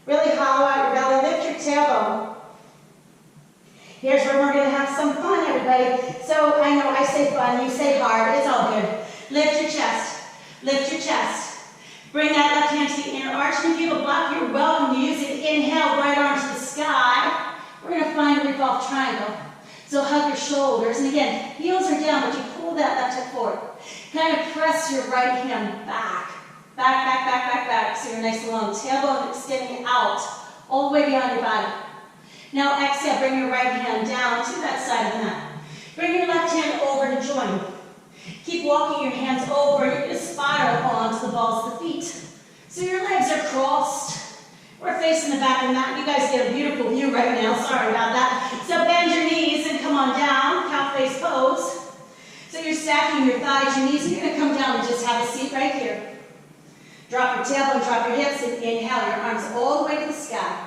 Really hollow out your belly. Lift your tailbone. Here's where we're going to have some fun, everybody. So I know I say fun, you say hard. It's all good. Lift your chest. Lift your chest. Bring that left hand to the inner arch. And if you have a block, you're welcome to use it. Inhale, right arm to the sky. We're going to find a revolve triangle. So hug your shoulders. And again, heels are down, but you pull that left hip forward. Kind of press your right hand back. Back, back, back, back, back. So you're nice and long. Tailbone extending out all the way beyond your body. Now exhale, bring your right hand down to that side of the mat. Bring your left hand over to join. Keep walking your hands over. You're going to spiral onto the balls of the feet. So your legs are crossed. We're facing the back of the mat. You guys get a beautiful view right now. Sorry about that. So bend your knees and come on down. Cow face pose. So you're stacking your thighs, your knees. You're going to come down and just have a seat right here. Drop your tailbone, drop your hips, and inhale your arms all the way to the sky.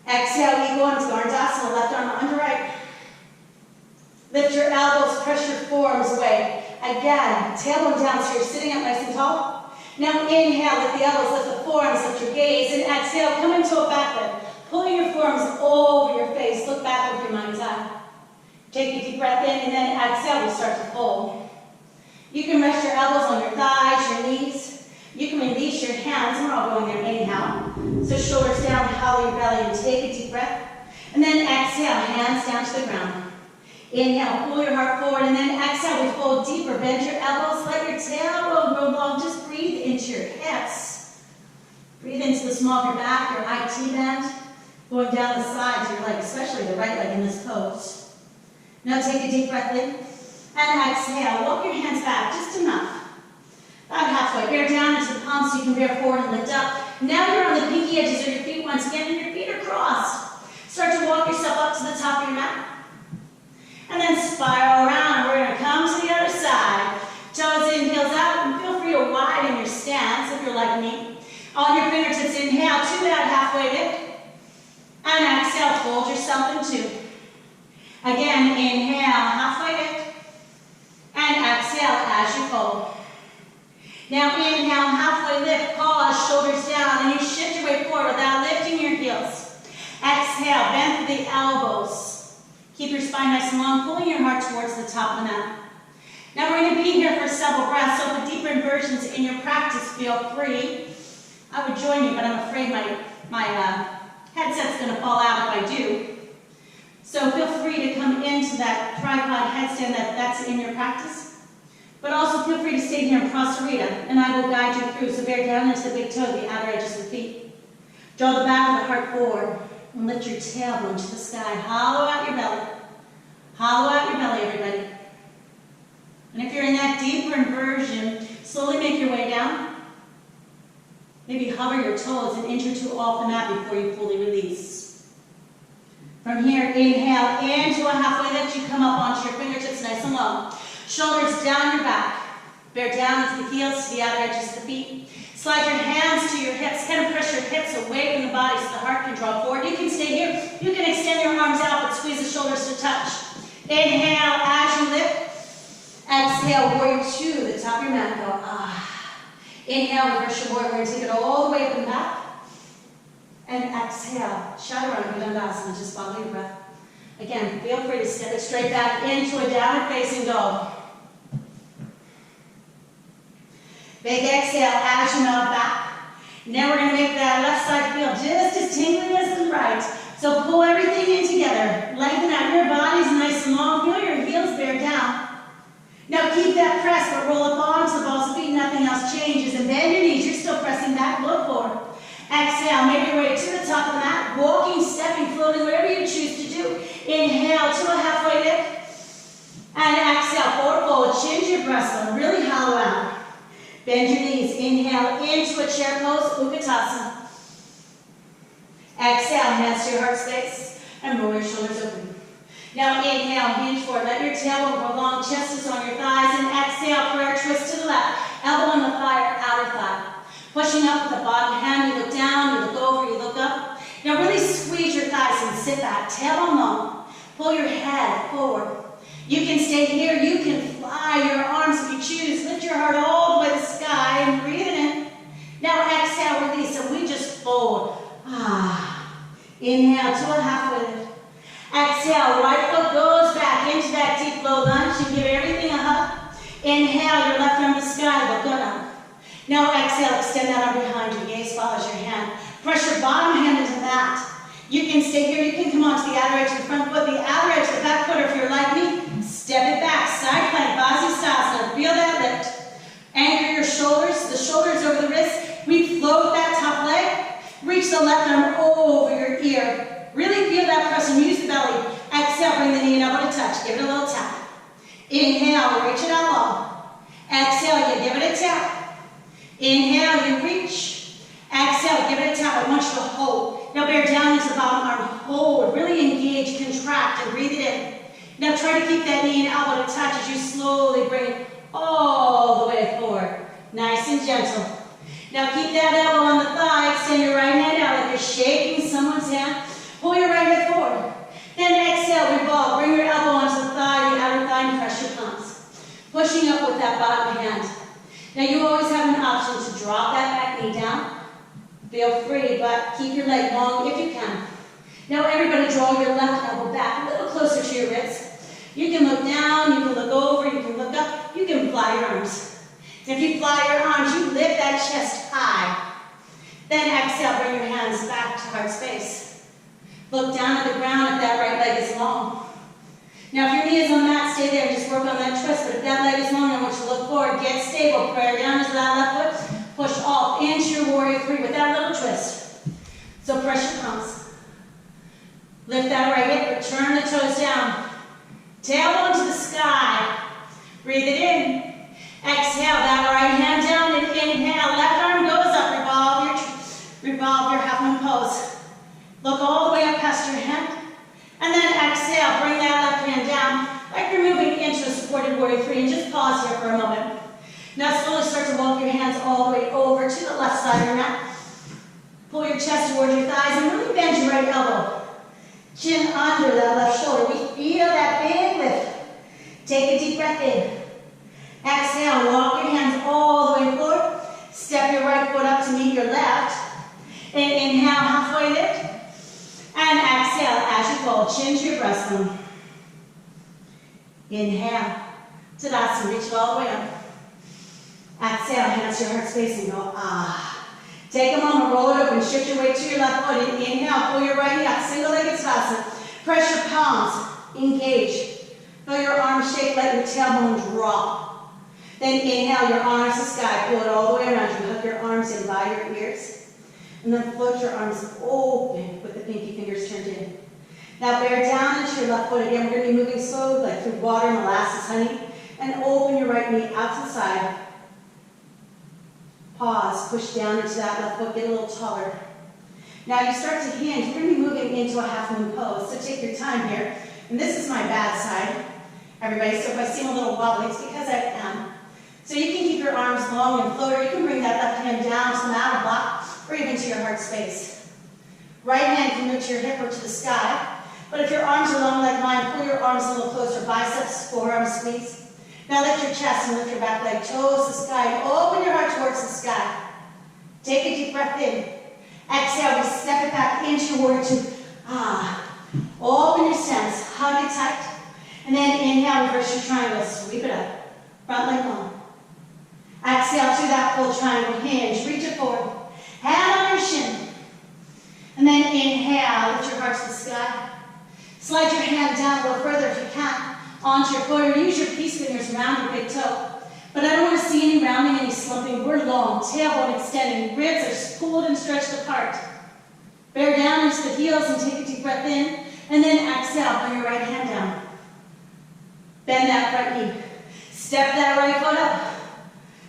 Exhale, you go into Dharmadasana, left arm under right. Lift your elbows, press your forearms away. Again, tailbone down so you're sitting up nice and tall. Now inhale, lift the elbows, lift the forearms, lift your gaze, and exhale, come into a back bend. Pulling your forearms over your face, look back with your mind's eye. Take a deep breath in, and then exhale, we start to fold. You can rest your elbows on your thighs, your knees. You can release your hands, and we're all going there anyhow. So shoulders down, hollow your belly, and take a deep breath. And then exhale, hands down to the ground. Inhale, pull your heart forward, and then exhale, we fold deeper. Bend your elbows, let your tailbone grow long. Just breathe into your hips. Breathe into the small of your back, your IT bend. Going down the sides of your leg, especially the right leg in this pose. Now take a deep breath in. And exhale, walk your hands back, just enough. About halfway, bear down into the palms so you can bear forward and lift up. Now you're on the pinky edges of your feet once again, and your feet are crossed. Start to walk yourself up to the top of your mat. And then spiral around. We're going to come to the other side. Toes in, heels out, and feel free to widen your stance if you're like me. On your fingertips, inhale to that halfway lift. And exhale, fold yourself in two. Again, inhale, halfway lift. And exhale as you fold. Now inhale, halfway lift, pause, shoulders down, and you shift your way forward without lifting your heels. Exhale, bend through the elbows. Keep your spine nice and long, pulling your heart towards the top of the mat. Now we're going to be here for several breaths, so for deeper inversions in your practice, feel free. I would join you, but I'm afraid my headset's going to fall out if I do. So feel free to come into that tripod headstand that's in your practice. But also feel free to stay here in Prasarita, and I will guide you through. So bear down into the big toe, the outer edges of the feet. Draw the back of the heart forward, and lift your tailbone to the sky. Hollow out your belly. Hollow out your belly, everybody. And if you're in that deeper inversion, slowly make your way down. Maybe hover your toes an inch or two off the mat before you fully release. From here, inhale into a halfway lift. You come up onto your fingertips nice and low. Shoulders down your back. Bear down into the heels to the outer edges of the feet. Slide your hands to your hips. Kind of press your hips away from the body so the heart can draw forward. You can stay here. You can extend your arms out, but squeeze the shoulders to touch. Inhale as you lift. Exhale, warrior two, the top of your mat. Go, ah. Inhale, reverse your warrior. We're going to take it all the way up and back. And exhale, chaturanga dandasana. Just follow your breath. Again, feel free to step it straight back into a downward facing dog. Big exhale as you melt back. Now we're going to make that left side feel just as tingly as the right. So pull everything in together. Lengthen out your bodies nice and long. Feel your heels bear down. Now keep that press, but roll up onto the balls of feet. Nothing else changes. And bend your knees. You're still pressing back. Look forward. Exhale. Make your way to the top of the mat. Walking, stepping, floating, whatever you choose to do. Inhale to a halfway lift. And exhale. Forward fold. Chin to your breastbone. Really hollow out. Bend your knees. Inhale into a chair pose, Utkatasana. Exhale, hands to your heart space, and roll your shoulders open. Now inhale, hinge forward. Let your tailbone grow long, chest is on your thighs, and exhale, prayer twist to the left. Elbow on the thigh or outer thigh. Pushing up with the bottom hand, you look down, you look over, you look up. Now really squeeze your thighs and sit back, tailbone long. Pull your head forward. You can stay here, you can fly your arms if you choose. Lift your heart all the way to the sky and breathe it in. Now exhale, release, and we just fold. Inhale to a halfway lift. Exhale, right foot goes back into that deep low lunge. You give everything a hug. Inhale, your left arm to the sky, look up. Now exhale, extend that arm behind you. Gaze follows your hand. Press your bottom hand into that. You can stay here, you can come onto the outer edge of the front foot, the outer edge of the back foot, or if you're like me, step it back, side plank, Vasisthasana. Feel that lift. Anchor your shoulders, the shoulders over the wrists. We float that top leg. Reach the left arm over your ear. Really feel that press and use the belly. Exhale, bring the knee and elbow to touch. Give it a little tap. Inhale, reach it out long. Exhale, you give it a tap. Inhale, you reach. Exhale, give it a tap. I want you to hold. Now bear down into the bottom arm. Hold. Really engage, contract, and breathe it in. Now try to keep that knee and elbow to touch as you slowly bring it all the way forward. Nice and gentle. Now keep that elbow on the thigh. Extend your right hand out like you're shaking someone's hand. Pull your right hip forward. Then exhale, revolve. Bring your elbow onto the thigh, the outer thigh, and press your palms. pushing up with that bottom hand. Now you always have an option to drop that back knee down. Feel free, but keep your leg long if you can. Now everybody draw your left elbow back a little closer to your ribs. You can look down, you can look over, you can look up, you can fly your arms. If you fly your arms, you lift that chest high. Then exhale, bring your hands back to heart space. Look down at the ground if that right leg is long. Now if your knee is on that, stay there, just work on that twist. But if that leg is long, I want you to look forward, get stable, prayer down into that left foot, push off into your warrior three with that little twist. So pressure comes. Lift that right hip, but turn the toes down. Tailbone to the sky. Breathe it in. Exhale, that right hand down and inhale. Left arm goes up. Revolve your half moon pose. Look all the way up past your hand. And then exhale, bring that left hand down like you're moving into a supported warrior three. And just pause here for a moment. Now slowly start to walk your hands all the way over to the left side of your mat. Pull your chest towards your thighs and really bend your right elbow. Chin under that left shoulder. We feel that big lift. Take a deep breath in. Exhale, walk your hands all the way forward. Step your right foot up to meet your left. And inhale, halfway lift. And exhale as you fold, chin to your breastbone. Inhale, Tadasana, reach it all the way up. Exhale, hands to your heart space and go, ah. Take a moment, roll it over, shift your weight to your left foot. And inhale, pull your right knee up, single-legged Tadasana. Press your palms, engage. Feel your arms shake, let your tailbone drop. Then inhale, your arms to sky, pull it all the way around you. Hug your arms in by your ears. And then float your arms open with the pinky fingers turned in. Now bear down into your left foot again. We're going to be moving slowly like through water, molasses, honey. And open your right knee out to the side. Pause, push down into that left foot, get a little taller. Now you start to hinge. We're going to be moving into a half moon pose. So take your time here. And this is my bad side, everybody. So if I seem a little wobbly, it's because I am. So you can keep your arms long and float, or you can bring that left hand down to the mat or block, or even to your heart space. Right hand can move to your hip or to the sky. But if your arms are long like mine, pull your arms a little closer. Biceps, forearms squeeze. Now lift your chest and lift your back leg. Toes to the sky. And open your heart towards the sky. Take a deep breath in. Exhale, we step it back into warrior two. Ah. Open your stance. Hug it tight. And then inhale, reverse your triangle. Sweep it up. Front leg long. Exhale to that full triangle. Hinge. Reach it forward. Hand on your shin. And then inhale, lift your heart to the sky. Slide your hand down a little further if you can, onto your foot, or use your peace fingers around your big toe. But I don't want to see any rounding, any slumping. We're long, tailbone extending, ribs are pulled and stretched apart. Bear down into the heels and take a deep breath in, and then exhale, bring your right hand down. Bend that right knee. Step that right foot up,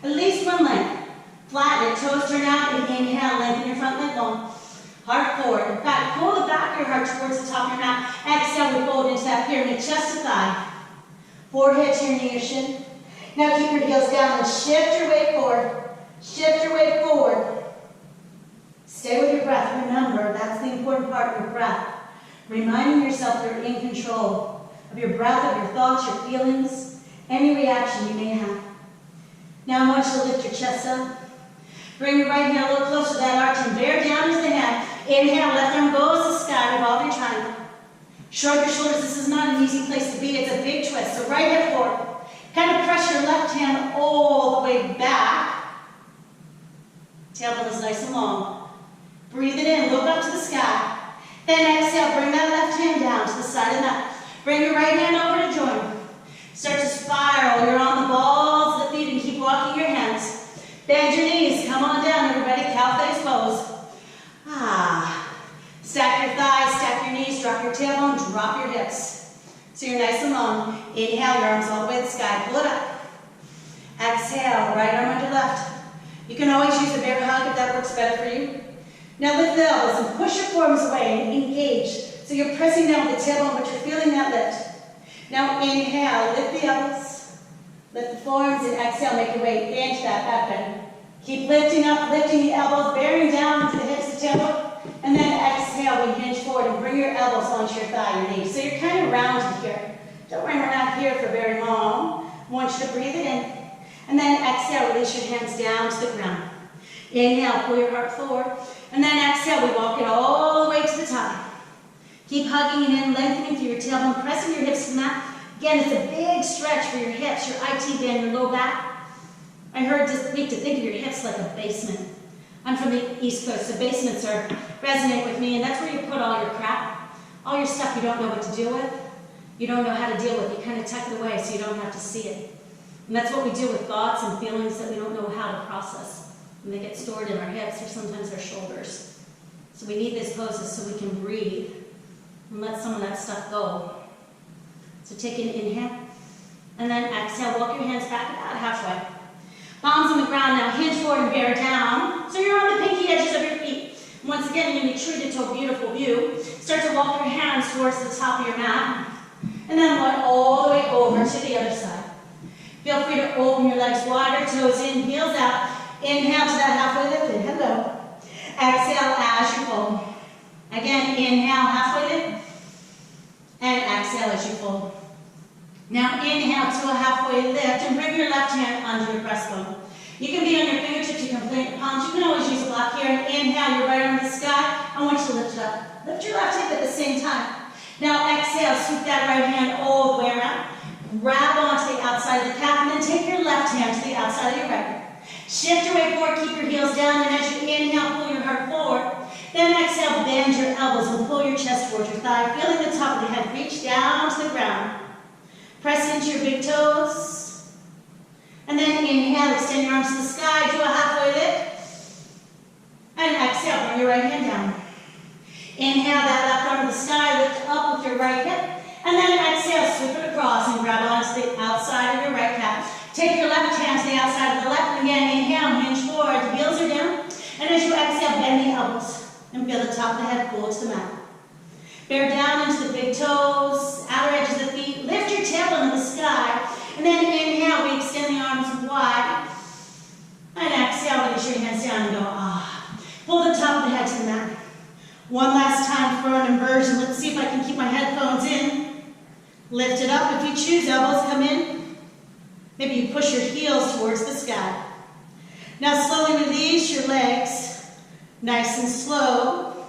at least one length. Flatten it, toes turn out, and inhale, lengthen your front leg long. Heart forward. In fact, pull the back of your heart towards the top of your mat. Exhale, we fold into that pyramid, chest to thigh. Forehead to your knee or shin. Now keep your heels down and shift your weight forward. Shift your weight forward. Stay with your breath. Remember, that's the important part of your breath. Reminding yourself you're in control of your breath, of your thoughts, your feelings, any reaction you may have. Now I want you to lift your chest up. Bring your right hand a little closer to that arch and bear down into the hand. Inhale, left arm goes to the sky, revolve your triangle. Shrug your shoulders. This is not an easy place to be. It's a big twist. So right hip forward. Kind of press your left hand all the way back. Tailbone is nice and long. Breathe it in. Look up to the sky. Then exhale. Bring that left hand down to the side of the mat. Bring your right hand over to join. Start to spiral. You're on the balls of the feet and keep walking your hands. Bend your knees. Come on down, everybody. Cow face pose. Ah. Stack your thighs, stack your knees, drop your tailbone, drop your hips. So you're nice and long. Inhale, your arms all the way to the sky. Pull it up. Exhale, right arm under left. You can always use a bear hug if that works better for you. Now lift the elbows and push your forearms away and engage. So you're pressing down with the tailbone, but you're feeling that lift. Now inhale, lift the elbows. Lift the forearms and exhale, make your way into that back bend. Keep lifting up, lifting the elbows, bearing down into the hips, the tailbone. And then exhale, we hinge forward and bring your elbows onto your thigh, your knee. So you're kind of rounded here. Don't worry, we're not here for very long. I want you to breathe it in. And then exhale, release your hands down to the ground. Inhale, pull your heart forward. And then exhale, we walk it all the way to the top. Keep hugging it in, lengthening through your tailbone, pressing your hips to the mat. Again, it's a big stretch for your hips, your IT band, your low back. I heard this week to think of your hips like a basement. I'm from the East Coast, so basements resonate with me, and that's where you put all your crap, all your stuff you don't know what to deal with, you don't know how to deal with. You kind of tuck it away so you don't have to see it. And that's what we do with thoughts and feelings that we don't know how to process. And they get stored in our hips or sometimes our shoulders. So we need these poses so we can breathe and let some of that stuff go. So take an inhale, and then exhale. Walk your hands back about halfway. Palms on the ground now. Hinge forward and bear down. So you're on the pinky edges of your feet. Once again, you're going to be treated to a beautiful view. Start to walk your hands towards the top of your mat. And then walk all the way over to the other side. Feel free to open your legs wider, toes in, heels out. Inhale to that halfway lift in. Hello. Exhale as you fold. Again, inhale, halfway lift. And exhale as you fold. Now inhale to a halfway lift and bring your left hand under your breastbone. You can be on your fingertips, you can plant your palms, you can always use a block here. And inhale, your right arm to the sky. I want you to lift it up. Lift your left hip at the same time. Now exhale, sweep that right hand all the way around. Grab onto the outside of the calf, and then take your left hand to the outside of your right. Shift your weight forward, keep your heels down, and as you inhale, pull your heart forward. Then exhale, bend your elbows and pull your chest towards your thigh, feeling the top of the head reach down to the ground. Press into your big toes. And then inhale, extend your arms to the sky, do a halfway lift. And exhale, bring your right hand down. Inhale, that left arm to the sky, lift up with your right hip. And then exhale, sweep it across and grab onto the outside of your right calf. Take your left hand to the outside of the left, and again, inhale, hinge forward, the heels are down. And as you exhale, bend the elbows and feel the top of the head pull to the mat. Bear down into the big toes, outer edges of the feet. Lift your tailbone to the sky. And then inhale, we extend the arms wide. And exhale, release your hands down and go, ah. Pull the top of the head to the mat. One last time for an inversion. Let's see if I can keep my headphones in. Lift it up. If you choose, elbows come in. Maybe you push your heels towards the sky. Now slowly release your legs. Nice and slow.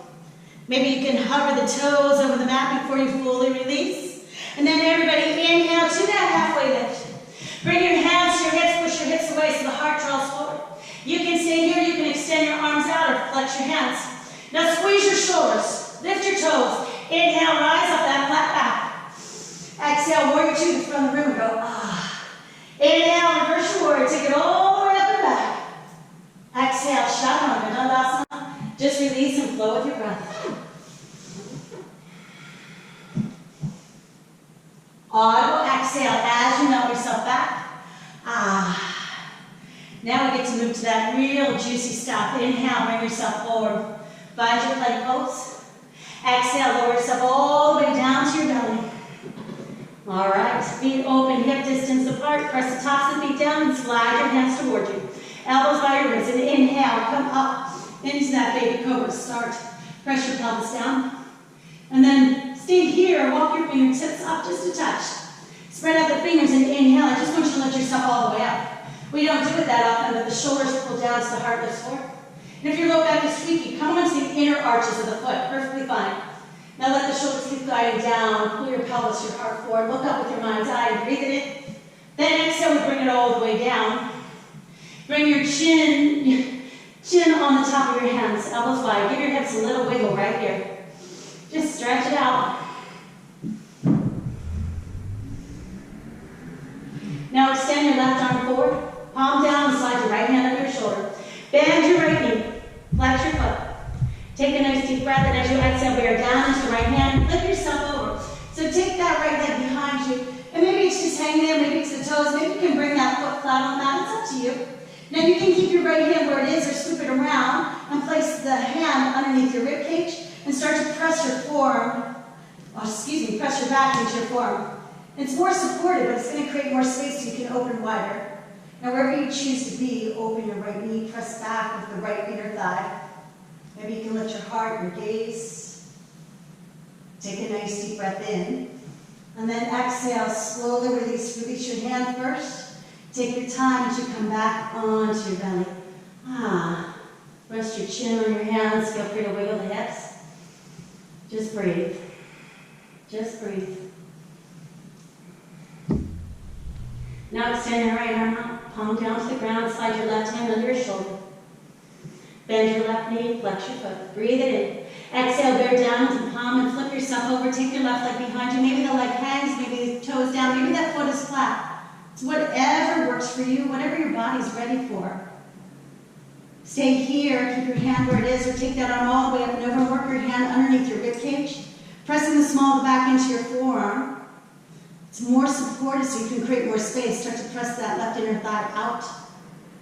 Maybe you can hover the toes over the mat before you fully release. And then everybody inhale to that halfway lift. Bring your hands to your hips, push your hips away so the heart draws forward. You can stay here, you can extend your arms out or flex your hands. Now squeeze your shoulders, lift your toes. Inhale, rise up that flat back. Exhale, warrior two from the room and go, ah. Inhale, reverse your warrior, take it all the way up and back. Exhale, chaturanga, dandasana. Just release and flow with your breath. Audible exhale as you melt yourself back. Ah. Now we get to move to that real juicy stop. Inhale, bring yourself forward. Find your plank pose. Exhale, lower yourself all the way down to your belly. All right, feet open, hip distance apart. Press the tops of the feet down and slide your hands toward you. Elbows by your wrists. And inhale, come up into that baby cobra. Start. Press your pelvis down. And then stay here. Walk your fingertips up just a touch. Spread out the fingers and inhale. I just want you to lift yourself all the way up. We don't do it that often, but the shoulders pull down so the heart lifts forward. And if your low back is squeaky, come onto the inner arches of the foot. Perfectly fine. Now let the shoulders keep gliding down. Pull your pelvis, your heart forward. Look up with your mind's eye and breathe it in. Then exhale, we bring it all the way down. Bring your chin on the top of your hands, elbows wide. Give your hips a little wiggle right here. Just stretch it out. Now extend your left arm forward. Palm down and slide your right hand under your shoulder. Bend your right knee. Flex your foot. Take a nice deep breath, and as you exhale, bear down into the right hand. Flip yourself over. So take that right leg behind you, and maybe it's just hanging there, maybe it's the toes. Maybe you can bring that foot flat on the mat. It's up to you. Now you can keep your right hand where it is, or scoop it around, and place the hand underneath your rib cage, and start to press your press your back into your forearm. It's more supportive, but it's going to create more space so you can open wider. Now wherever you choose to be, open your right knee, press back with the right inner thigh. Maybe you can lift your heart, your gaze. Take a nice deep breath in. And then exhale, slowly release. Release your hand first. Take your time as you come back onto your belly. Rest your chin on your hands. Feel free to wiggle the hips. Just breathe. Just breathe. Now extend your right arm out, palm down to the ground, slide your left hand under your shoulder. Bend your left knee, flex your foot. Breathe it in. Exhale, bear down into the palm and flip yourself over. Take your left leg behind you. Maybe the leg hangs, maybe the toes down, maybe that foot is flat. It's whatever works for you, whatever your body's ready for. Stay here, keep your hand where it is, or take that arm all the way up and over and work your hand underneath your rib cage. Pressing the small of the back into your forearm. It's more supported so you can create more space. Start to press that left inner thigh out.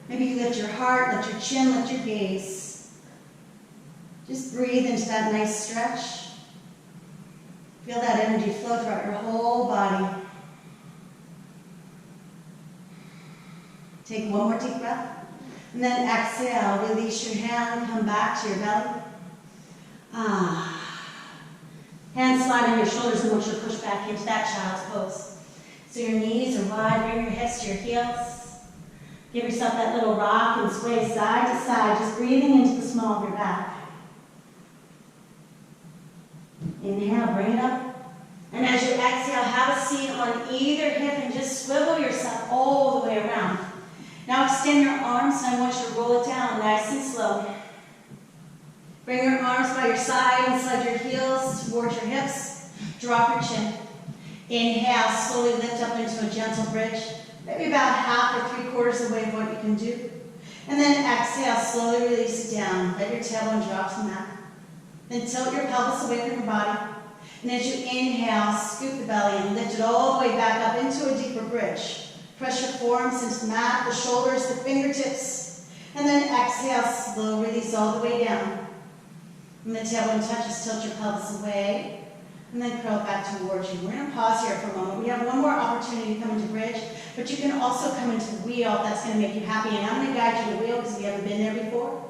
Maybe you lift your heart, lift your chin, lift your gaze. Just breathe into that nice stretch. Feel that energy flow throughout your whole body. Take one more deep breath. And then exhale, release your hand, come back to your belly. Hands slide on your shoulders and want you to push back into that child's pose. So your knees are wide, bring your hips to your heels. Give yourself that little rock and sway side to side, just breathing into the small of your back. Inhale, bring it up. And as you exhale, have a seat on either hip and just swivel yourself all the way around. Now extend your arms and I want you to roll it down nice and slow. Bring your arms by your side and slide your heels towards your hips. Drop your chin. Inhale, slowly lift up into a gentle bridge. Maybe about half or 3/4 of the way of what you can do. And then exhale, slowly release it down. Let your tailbone drop to the mat. Then tilt your pelvis away from your body. And as you inhale, scoop the belly and lift it all the way back up into a deeper bridge. Press your forearms into the mat, the shoulders, the fingertips. And then exhale, slow release all the way down. When the tailbone touches, tilt your pelvis away. And then curl back towards you. We're going to pause here for a moment. We have one more opportunity to come into bridge, but you can also come into wheel if that's going to make you happy. And I'm going to guide you to wheel because we haven't been there before.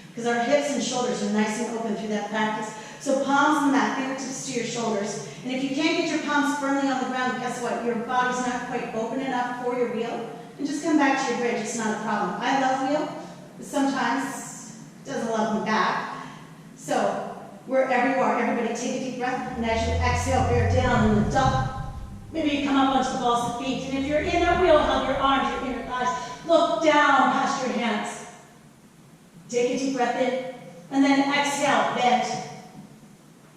Because our hips and shoulders are nice and open through that practice. So palms on the mat, fingertips to your shoulders. And if you can't get your palms firmly on the ground, guess what? Your body's not quite open enough for your wheel. And just come back to your bridge. It's not a problem. I love wheel, but sometimes it doesn't love me back. So wherever you are, everybody take a deep breath. And as you exhale, bear down and lift up. Maybe you come up onto the balls of feet. And if you're in that wheel, hug your arms, your inner thighs. Look down past your hands. Take a deep breath in. And then exhale, bend.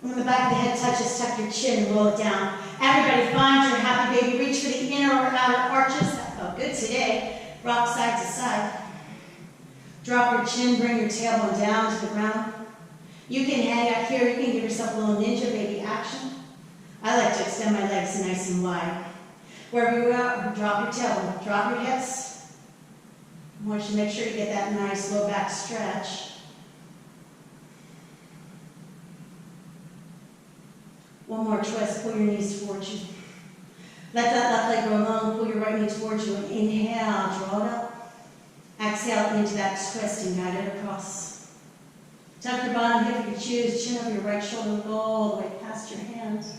When the back of the head touches, tuck your chin and roll it down. Everybody find your happy baby. Reach for the inner or outer arches. That felt good today. Rock side to side. Drop your chin, bring your tailbone down to the ground. You can hang out here. You can give yourself a little ninja baby action. I like to extend my legs nice and wide. Wherever you are, drop your tailbone. Drop your hips. I want you to make sure you get that nice low back stretch. One more twist, pull your knees towards you. Let that left leg go long, pull your right knee towards you, and inhale, draw it up. Exhale into that twist and guide it across. Tuck your bottom hip if you choose, chin over your right shoulder, go all the way past your hands.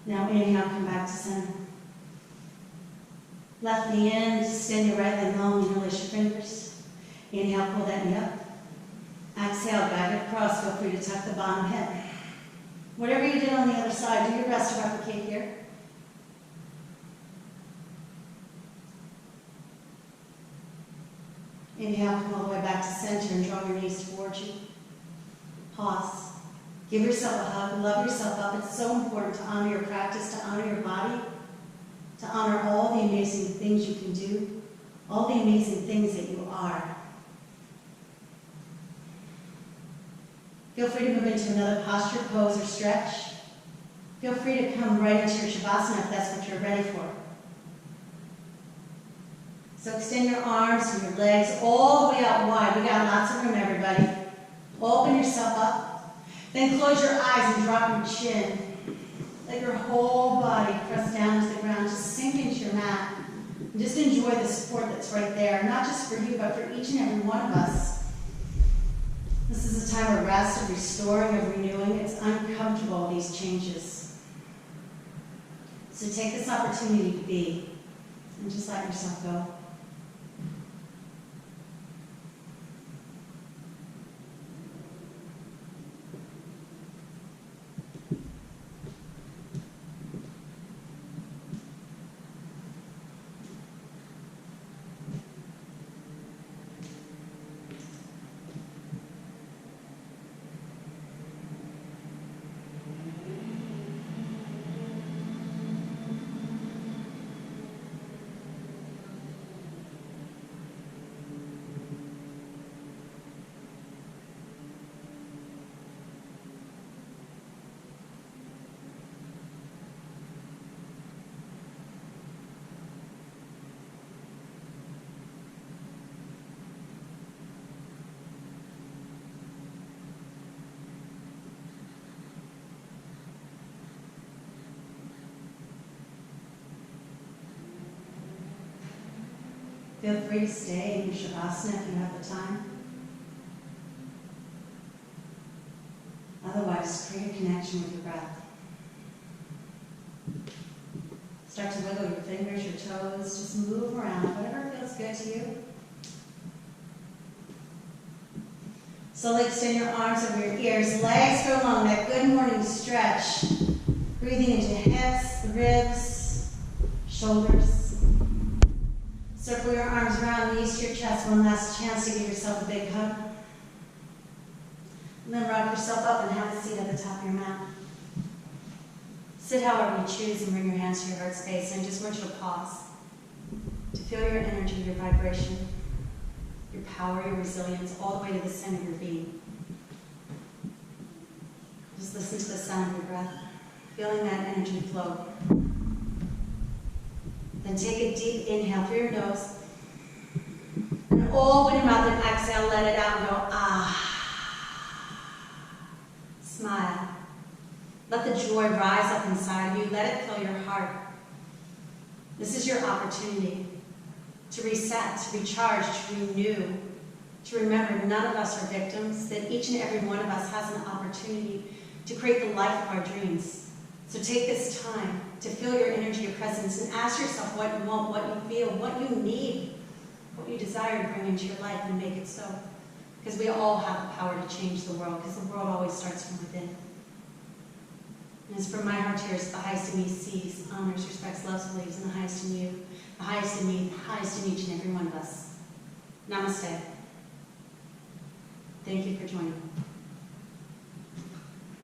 Now inhale, come back to center. Left knee in, extend your right leg long, interlace your fingers. Inhale, pull that knee up. Exhale, guide it across. Feel free to tuck the bottom hip. Whatever you did on the other side, do your best to replicate here. Inhale, come all the way back to center and draw your knees towards you. Pause. Give yourself a hug. Love yourself up. It's so important to honor your practice, to honor your body, to honor all the amazing things you can do, all the amazing things that you are. Feel free to move into another posture, pose, or stretch. Feel free to come right into your Shavasana if that's what you're ready for. So extend your arms and your legs all the way out wide. We got lots of room, everybody. Open yourself up. Then close your eyes and drop your chin. Let your whole body press down to the ground. Just sink into your mat. And just enjoy the support that's right there. Not just for you, but for each and every one of us. This is a time of rest, of restoring, of renewing. It's uncomfortable, these changes. So take this opportunity to be, and just let yourself go. Feel free to stay in your Shavasana if you have the time. Otherwise, create a connection with your breath. Start to wiggle your fingers, your toes, just move around, whatever feels good to you. Slowly extend your arms over your ears, legs go long, that good morning stretch. Breathing into hips, ribs, shoulders. Circle your arms around, knees to your chest. One last chance to give yourself a big hug. And then rock yourself up and have a seat at the top of your mat. Sit however you choose and bring your hands to your heart space. And I just want you to pause to feel your energy, your vibration, your power, your resilience, all the way to the center of your being. Just listen to the sound of your breath, feeling that energy flow. Then take a deep inhale through your nose. And open your mouth and exhale, let it out and go, ah. Smile. Let the joy rise up inside of you. Let it fill your heart. This is your opportunity to reset, to recharge, to renew, to remember none of us are victims, that each and every one of us has an opportunity to create the life of our dreams. So take this time to feel your energy, your presence, and ask yourself what you want, what you feel, what you need, what you desire to bring into your life and make it so. Because we all have the power to change the world, because the world always starts from within. And as from my heart to yours, the highest in me sees, honors, respects, loves, believes in the highest in you, the highest in me, the highest in each and every one of us. Namaste. Thank you for joining me.